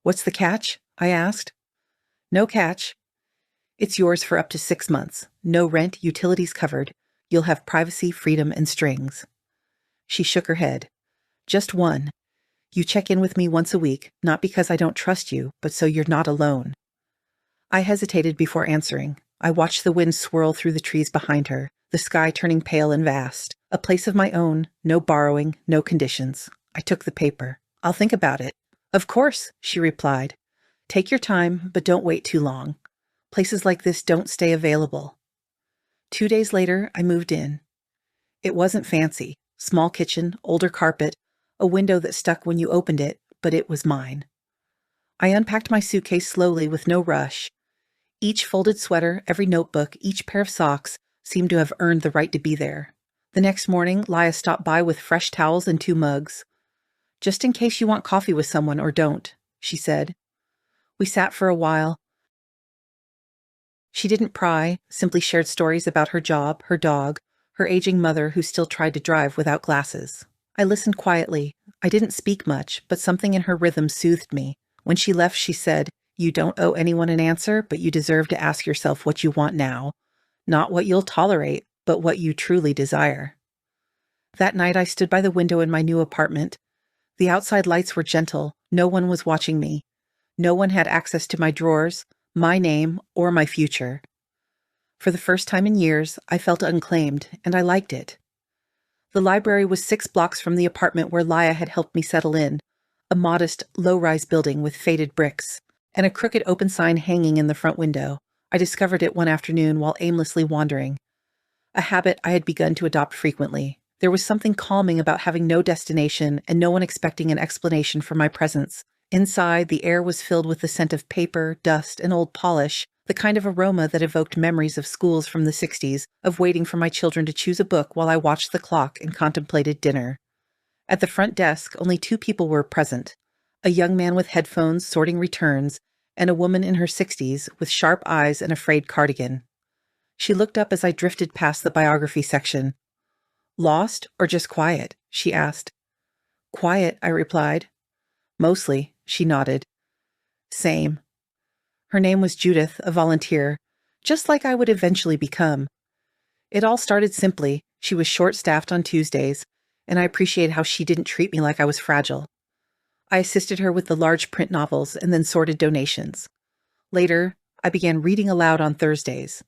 "What's the catch?" I asked. "No catch. It's yours for up to 6 months. No rent, utilities covered. You'll have privacy, freedom, and strings." She shook her head. "Just one. You check in with me once a week, not because I don't trust you, but so you're not alone." I hesitated before answering. I watched the wind swirl through the trees behind her, the sky turning pale and vast. A place of my own, no borrowing, no conditions. I took the paper. "I'll think about it." "Of course," she replied. "Take your time, but don't wait too long. Places like this don't stay available." 2 days later, I moved in. It wasn't fancy. Small kitchen, older carpet, a window that stuck when you opened it, but it was mine. I unpacked my suitcase slowly with no rush. Each folded sweater, every notebook, each pair of socks seemed to have earned the right to be there. The next morning, Laya stopped by with fresh towels and 2 mugs. "Just in case you want coffee with someone or don't," she said. We sat for a while. She didn't pry, simply shared stories about her job, her dog, her aging mother who still tried to drive without glasses. I listened quietly. I didn't speak much, but something in her rhythm soothed me. When she left, she said, "You don't owe anyone an answer, but you deserve to ask yourself what you want now. Not what you'll tolerate, but what you truly desire." That night, I stood by the window in my new apartment. The outside lights were gentle. No one was watching me. No one had access to my drawers, my name, or my future. For the first time in years, I felt unclaimed, and I liked it. The library was 6 blocks from the apartment where Laya had helped me settle in, a modest, low-rise building with faded bricks, and a crooked open sign hanging in the front window. I discovered it one afternoon while aimlessly wandering. a habit I had begun to adopt frequently. There was something calming about having no destination and no one expecting an explanation for my presence. Inside, the air was filled with the scent of paper, dust, and old polish, the kind of aroma that evoked memories of schools from the 60s, of waiting for my children to choose a book while I watched the clock and contemplated dinner. At the front desk, only 2 people were present: a young man with headphones sorting returns, and a woman in her 60s with sharp eyes and a frayed cardigan. She looked up as I drifted past the biography section. "Lost or just quiet?" she asked. "Quiet," I replied. "Mostly," she nodded. "Same." Her name was Judith, a volunteer, just like I would eventually become. It all started simply. She was short-staffed on Tuesdays, and I appreciated how she didn't treat me like I was fragile. I assisted her with the large print novels and then sorted donations. Later, I began reading aloud on Thursdays.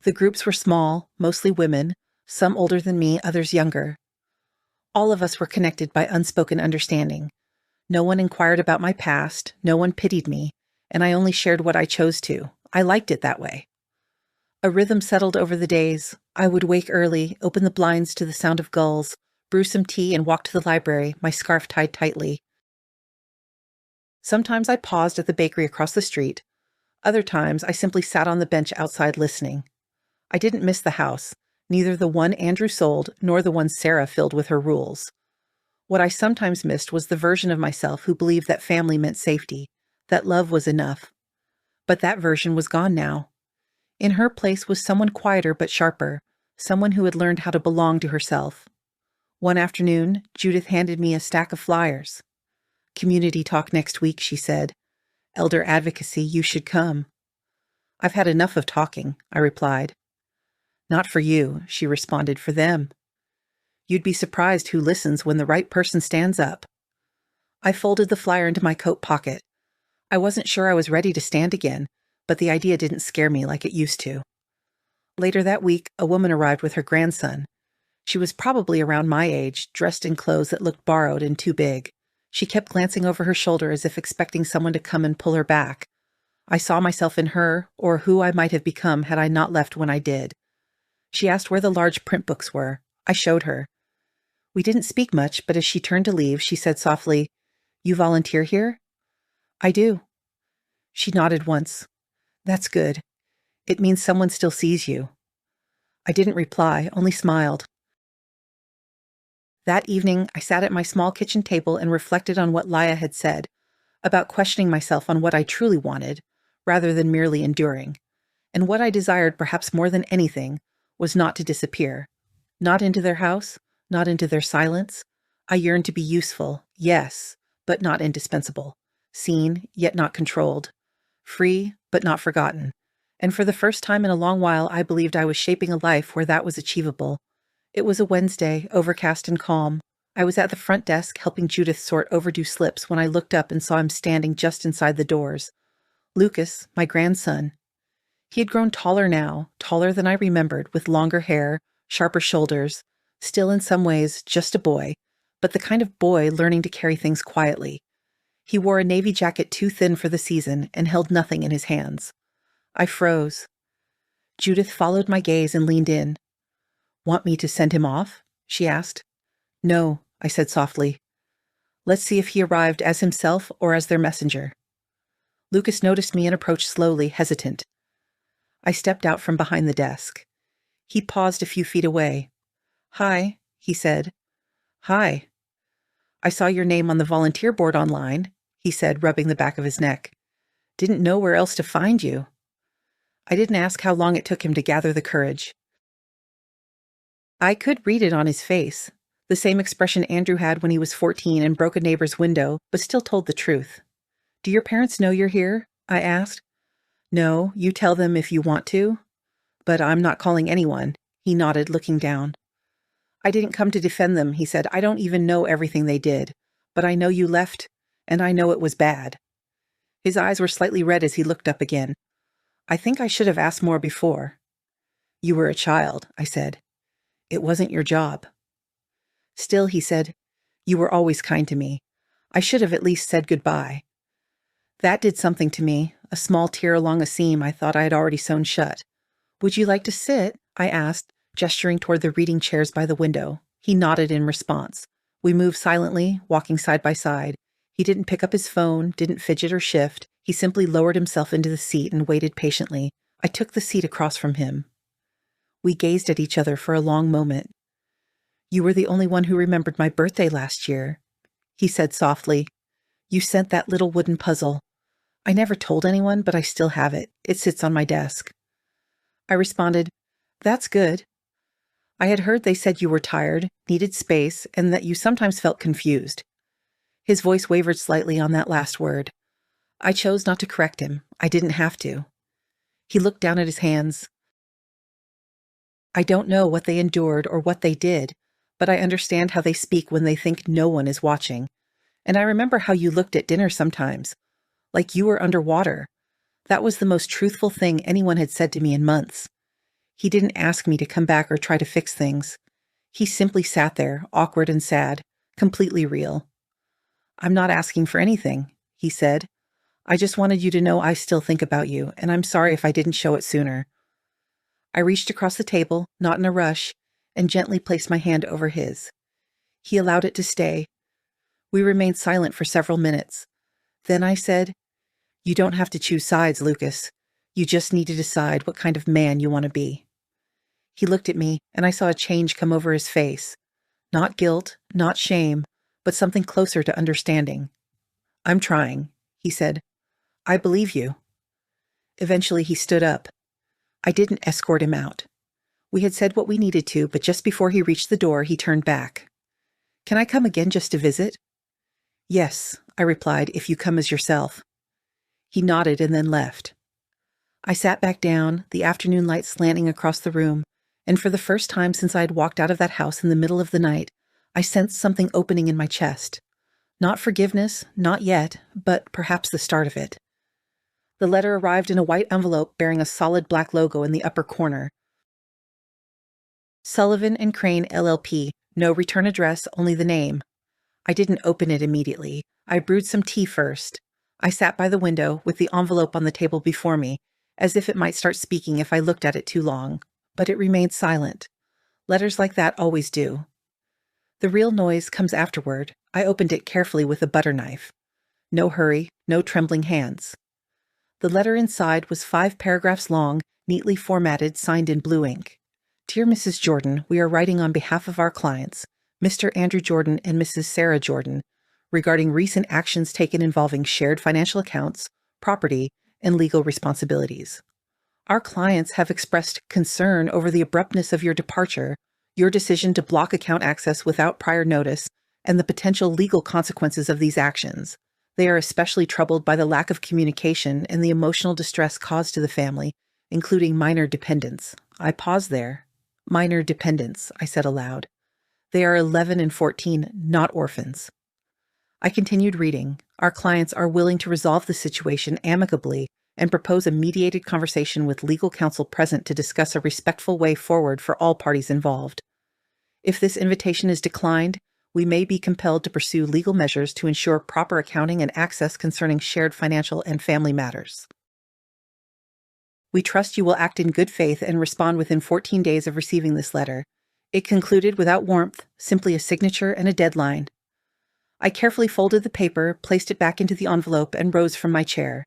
The groups were small, mostly women, some older than me, others younger. All of us were connected by unspoken understanding. No one inquired about my past, no one pitied me, and I only shared what I chose to. I liked it that way. A rhythm settled over the days. I would wake early, open the blinds to the sound of gulls, brew some tea, and walk to the library, my scarf tied tightly. Sometimes I paused at the bakery across the street. Other times I simply sat on the bench outside listening. I didn't miss the house, neither the one Andrew sold nor the one Sarah filled with her rules. What I sometimes missed was the version of myself who believed that family meant safety, that love was enough. But that version was gone now. In her place was someone quieter but sharper, someone who had learned how to belong to herself. One afternoon, Judith handed me a stack of flyers. "Community talk next week," she said. "Elder advocacy, you should come." "I've had enough of talking," I replied. "Not for you," she responded, "for them. You'd be surprised who listens when the right person stands up." I folded the flyer into my coat pocket. I wasn't sure I was ready to stand again, but the idea didn't scare me like it used to. Later that week, a woman arrived with her grandson. She was probably around my age, dressed in clothes that looked borrowed and too big. She kept glancing over her shoulder as if expecting someone to come and pull her back. I saw myself in her, or who I might have become had I not left when I did. She asked where the large print books were. I showed her. We didn't speak much, but as she turned to leave, she said softly, "You volunteer here?" "I do." She nodded once. "That's good. It means someone still sees you." I didn't reply, only smiled. That evening, I sat at my small kitchen table and reflected on what Laya had said, about questioning myself on what I truly wanted, rather than merely enduring. And what I desired perhaps more than anything was not to disappear. Not into their house, not into their silence. I yearned to be useful, yes, but not indispensable. Seen, yet not controlled. Free, but not forgotten. And for the first time in a long while, I believed I was shaping a life where that was achievable. It was a Wednesday, overcast and calm. I was at the front desk helping Judith sort overdue slips when I looked up and saw him standing just inside the doors. Lucas, my grandson. He had grown taller now, taller than I remembered, with longer hair, sharper shoulders, still in some ways just a boy, but the kind of boy learning to carry things quietly. He wore a navy jacket too thin for the season and held nothing in his hands. I froze. Judith followed my gaze and leaned in. "Want me to send him off?" she asked. "No," I said softly. "Let's see if he arrived as himself or as their messenger." Lucas noticed me and approached slowly, hesitant. I stepped out from behind the desk. He paused a few feet away. "Hi," he said. "Hi." "I saw your name on the volunteer board online," he said, rubbing the back of his neck. "Didn't know where else to find you." I didn't ask how long it took him to gather the courage. I could read it on his face, the same expression Andrew had when he was 14 and broke a neighbor's window, but still told the truth. "Do your parents know you're here?" I asked. "No, you tell them if you want to." "But I'm not calling anyone," he nodded, looking down. "I didn't come to defend them," he said. "I don't even know everything they did. But I know you left, and I know it was bad." His eyes were slightly red as he looked up again. "I think I should have asked more before." "You were a child," I said. "It wasn't your job." "Still," he said, "you were always kind to me. I should have at least said goodbye." That did something to me, a small tear along a seam I thought I had already sewn shut. "Would you like to sit?" I asked, gesturing toward the reading chairs by the window. He nodded in response. We moved silently, walking side by side. He didn't pick up his phone, didn't fidget or shift. He simply lowered himself into the seat and waited patiently. I took the seat across from him. We gazed at each other for a long moment. "You were the only one who remembered my birthday last year," he said softly. "You sent that little wooden puzzle. I never told anyone, but I still have it. It sits on my desk." I responded, "That's good. I had heard they said you were tired, needed space, and that you sometimes felt confused." His voice wavered slightly on that last word. I chose not to correct him. I didn't have to. He looked down at his hands. "I don't know what they endured or what they did, but I understand how they speak when they think no one is watching. And I remember how you looked at dinner sometimes, like you were underwater. That was the most truthful thing anyone had said to me in months." He didn't ask me to come back or try to fix things. He simply sat there, awkward and sad, completely real. "I'm not asking for anything," he said. "I just wanted you to know I still think about you, and I'm sorry if I didn't show it sooner." I reached across the table, not in a rush, and gently placed my hand over his. He allowed it to stay. We remained silent for several minutes. Then I said, "You don't have to choose sides, Lucas. You just need to decide what kind of man you want to be." He looked at me, and I saw a change come over his face. Not guilt, not shame, but something closer to understanding. "I'm trying," he said. "I believe you." Eventually he stood up. I didn't escort him out. We had said what we needed to, but just before he reached the door, he turned back. "Can I come again just to visit?" "Yes," I replied, "if you come as yourself." He nodded and then left. I sat back down, the afternoon light slanting across the room, and for the first time since I had walked out of that house in the middle of the night, I sensed something opening in my chest. Not forgiveness, not yet, but perhaps the start of it. The letter arrived in a white envelope bearing a solid black logo in the upper corner. Sullivan and Crane LLP, no return address, only the name. I didn't open it immediately. I brewed some tea first. I sat by the window with the envelope on the table before me, as if it might start speaking if I looked at it too long. But it remained silent. Letters like that always do. The real noise comes afterward. I opened it carefully with a butter knife. No hurry, no trembling hands. The letter inside was 5 paragraphs long, neatly formatted, signed in blue ink. "Dear Mrs. Jordan, we are writing on behalf of our clients, Mr. Andrew Jordan and Mrs. Sarah Jordan, regarding recent actions taken involving shared financial accounts, property, and legal responsibilities. Our clients have expressed concern over the abruptness of your departure, your decision to block account access without prior notice, and the potential legal consequences of these actions. They are especially troubled by the lack of communication and the emotional distress caused to the family, including minor dependents." I paused there. "Minor dependents," I said aloud. "They are 11 and 14, not orphans." I continued reading. "Our clients are willing to resolve the situation amicably and propose a mediated conversation with legal counsel present to discuss a respectful way forward for all parties involved. If this invitation is declined, we may be compelled to pursue legal measures to ensure proper accounting and access concerning shared financial and family matters. We trust you will act in good faith and respond within 14 days of receiving this letter." It concluded without warmth, simply a signature and a deadline. I carefully folded the paper, placed it back into the envelope, and rose from my chair.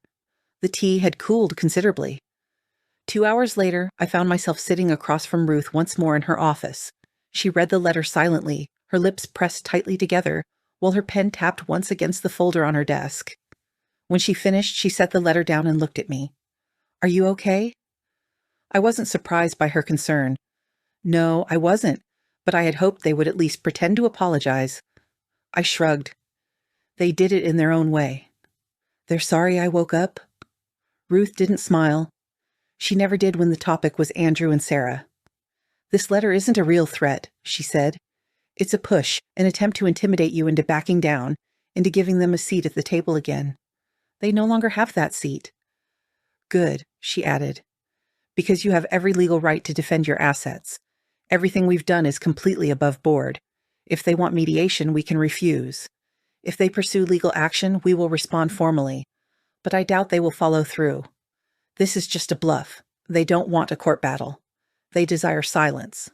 The tea had cooled considerably. 2 hours later, I found myself sitting across from Ruth once more in her office. She read the letter silently, her lips pressed tightly together, while her pen tapped once against the folder on her desk. When she finished, she set the letter down and looked at me. "Are you okay?" I wasn't surprised by her concern. No, I wasn't, but I had hoped they would at least pretend to apologize. I shrugged. They did it in their own way. "They're sorry I woke up?" Ruth didn't smile. She never did when the topic was Andrew and Sarah. "This letter isn't a real threat," she said. "It's a push, an attempt to intimidate you into backing down, into giving them a seat at the table again. They no longer have that seat." "Good," she added, "because you have every legal right to defend your assets. Everything we've done is completely above board. If they want mediation, we can refuse. If they pursue legal action, we will respond formally. But I doubt they will follow through. This is just a bluff. They don't want a court battle. They desire silence.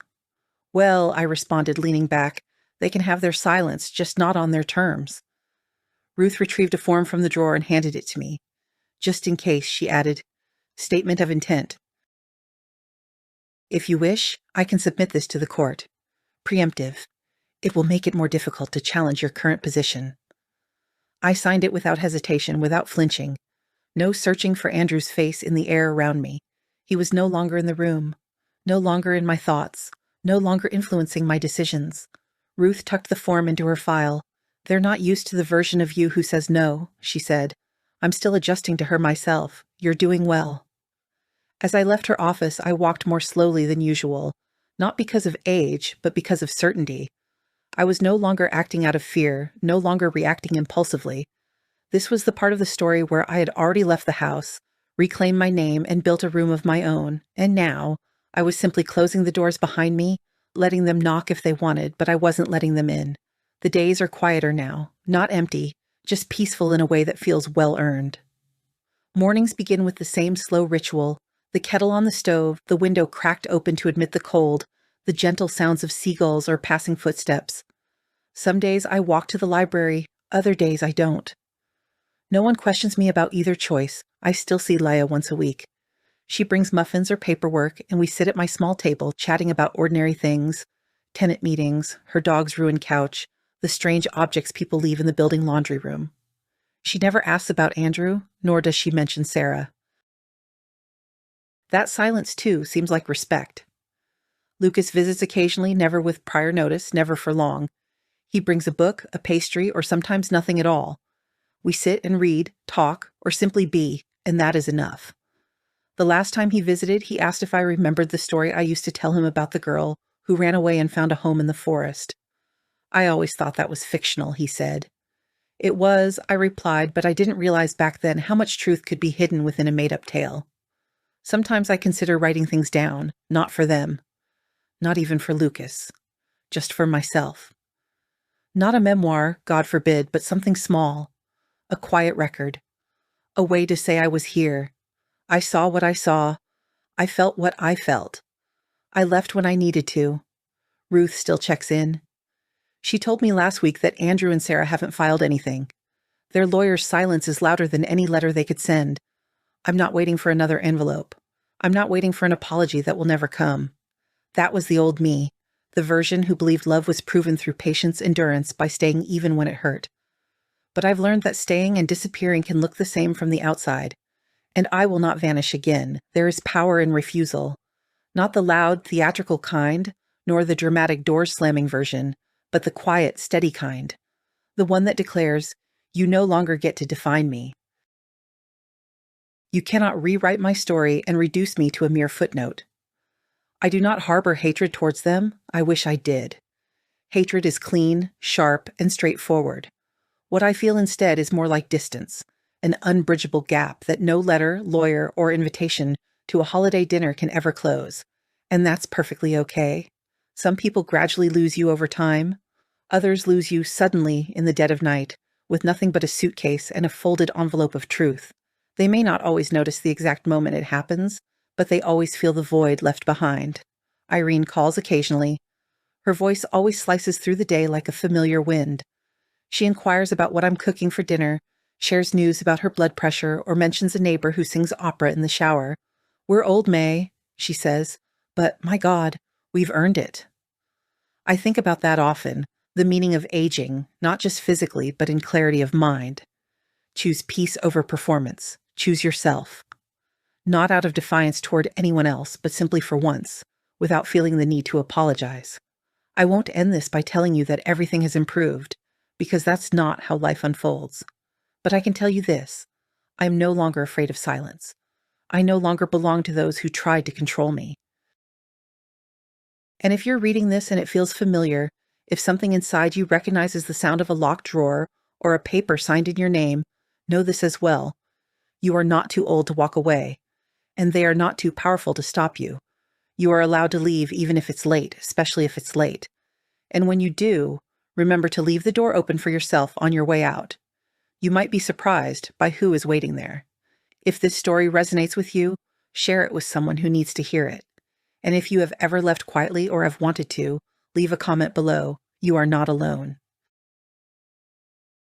Well, I responded, leaning back, they can have their silence, just not on their terms. Ruth retrieved a form from the drawer and handed it to me. Just in case, she added, statement of intent. If you wish, I can submit this to the court. Preemptive. It will make it more difficult to challenge your current position. I signed it without hesitation, without flinching. No searching for Andrew's face in the air around me. He was no longer in the room, no longer in my thoughts, no longer influencing my decisions. Ruth tucked the form into her file. They're not used to the version of you who says no, she said. I'm still adjusting to her myself. You're doing well. As I left her office, I walked more slowly than usual, not because of age, but because of certainty. I was no longer acting out of fear, no longer reacting impulsively. This was the part of the story where I had already left the house, reclaimed my name, and built a room of my own, and now I was simply closing the doors behind me, letting them knock if they wanted, but I wasn't letting them in. The days are quieter now, not empty, just peaceful in a way that feels well-earned. Mornings begin with the same slow ritual, the kettle on the stove, the window cracked open to admit the cold, the gentle sounds of seagulls or passing footsteps. Some days I walk to the library, other days I don't. No one questions me about either choice. I still see Leia once a week. She brings muffins or paperwork, and we sit at my small table chatting about ordinary things, tenant meetings, her dog's ruined couch, the strange objects people leave in the building laundry room. She never asks about Andrew, nor does she mention Sarah. That silence, too, seems like respect. Lucas visits occasionally, never with prior notice, never for long. He brings a book, a pastry, or sometimes nothing at all. We sit and read, talk, or simply be, and that is enough. The last time he visited, he asked if I remembered the story I used to tell him about the girl who ran away and found a home in the forest. I always thought that was fictional, he said. It was, I replied, but I didn't realize back then how much truth could be hidden within a made-up tale. Sometimes I consider writing things down, not for them. Not even for Lucas. Just for myself. Not a memoir, God forbid, but something small. A quiet record. A way to say I was here. I saw what I saw. I felt what I felt. I left when I needed to. Ruth still checks in. She told me last week that Andrew and Sarah haven't filed anything. Their lawyer's silence is louder than any letter they could send. I'm not waiting for another envelope. I'm not waiting for an apology that will never come. That was the old me, the version who believed love was proven through patience, endurance, by staying even when it hurt. But I've learned that staying and disappearing can look the same from the outside. And I will not vanish again. There is power in refusal. Not the loud, theatrical kind, nor the dramatic door-slamming version, but the quiet, steady kind. The one that declares, you no longer get to define me. You cannot rewrite my story and reduce me to a mere footnote. I do not harbor hatred towards them. I wish I did. Hatred is clean, sharp, and straightforward. What I feel instead is more like distance, an unbridgeable gap that no letter, lawyer, or invitation to a holiday dinner can ever close. And that's perfectly okay. Some people gradually lose you over time. Others lose you suddenly in the dead of night, with nothing but a suitcase and a folded envelope of truth. They may not always notice the exact moment it happens, but they always feel the void left behind. Irene calls occasionally. Her voice always slices through the day like a familiar wind. She inquires about what I'm cooking for dinner, shares news about her blood pressure, or mentions a neighbor who sings opera in the shower. We're old, May, she says, but my God, we've earned it. I think about that often, the meaning of aging, not just physically, but in clarity of mind. Choose peace over performance. Choose yourself. Not out of defiance toward anyone else, but simply for once, without feeling the need to apologize. I won't end this by telling you that everything has improved, because that's not how life unfolds. But I can tell you this, I am no longer afraid of silence. I no longer belong to those who tried to control me. And if you're reading this and it feels familiar, if something inside you recognizes the sound of a locked drawer or a paper signed in your name, know this as well. You are not too old to walk away, and they are not too powerful to stop you. You are allowed to leave even if it's late, especially if it's late. And when you do, remember to leave the door open for yourself on your way out. You might be surprised by who is waiting there. If this story resonates with you, share it with someone who needs to hear it. And if you have ever left quietly or have wanted to, leave a comment below. You are not alone.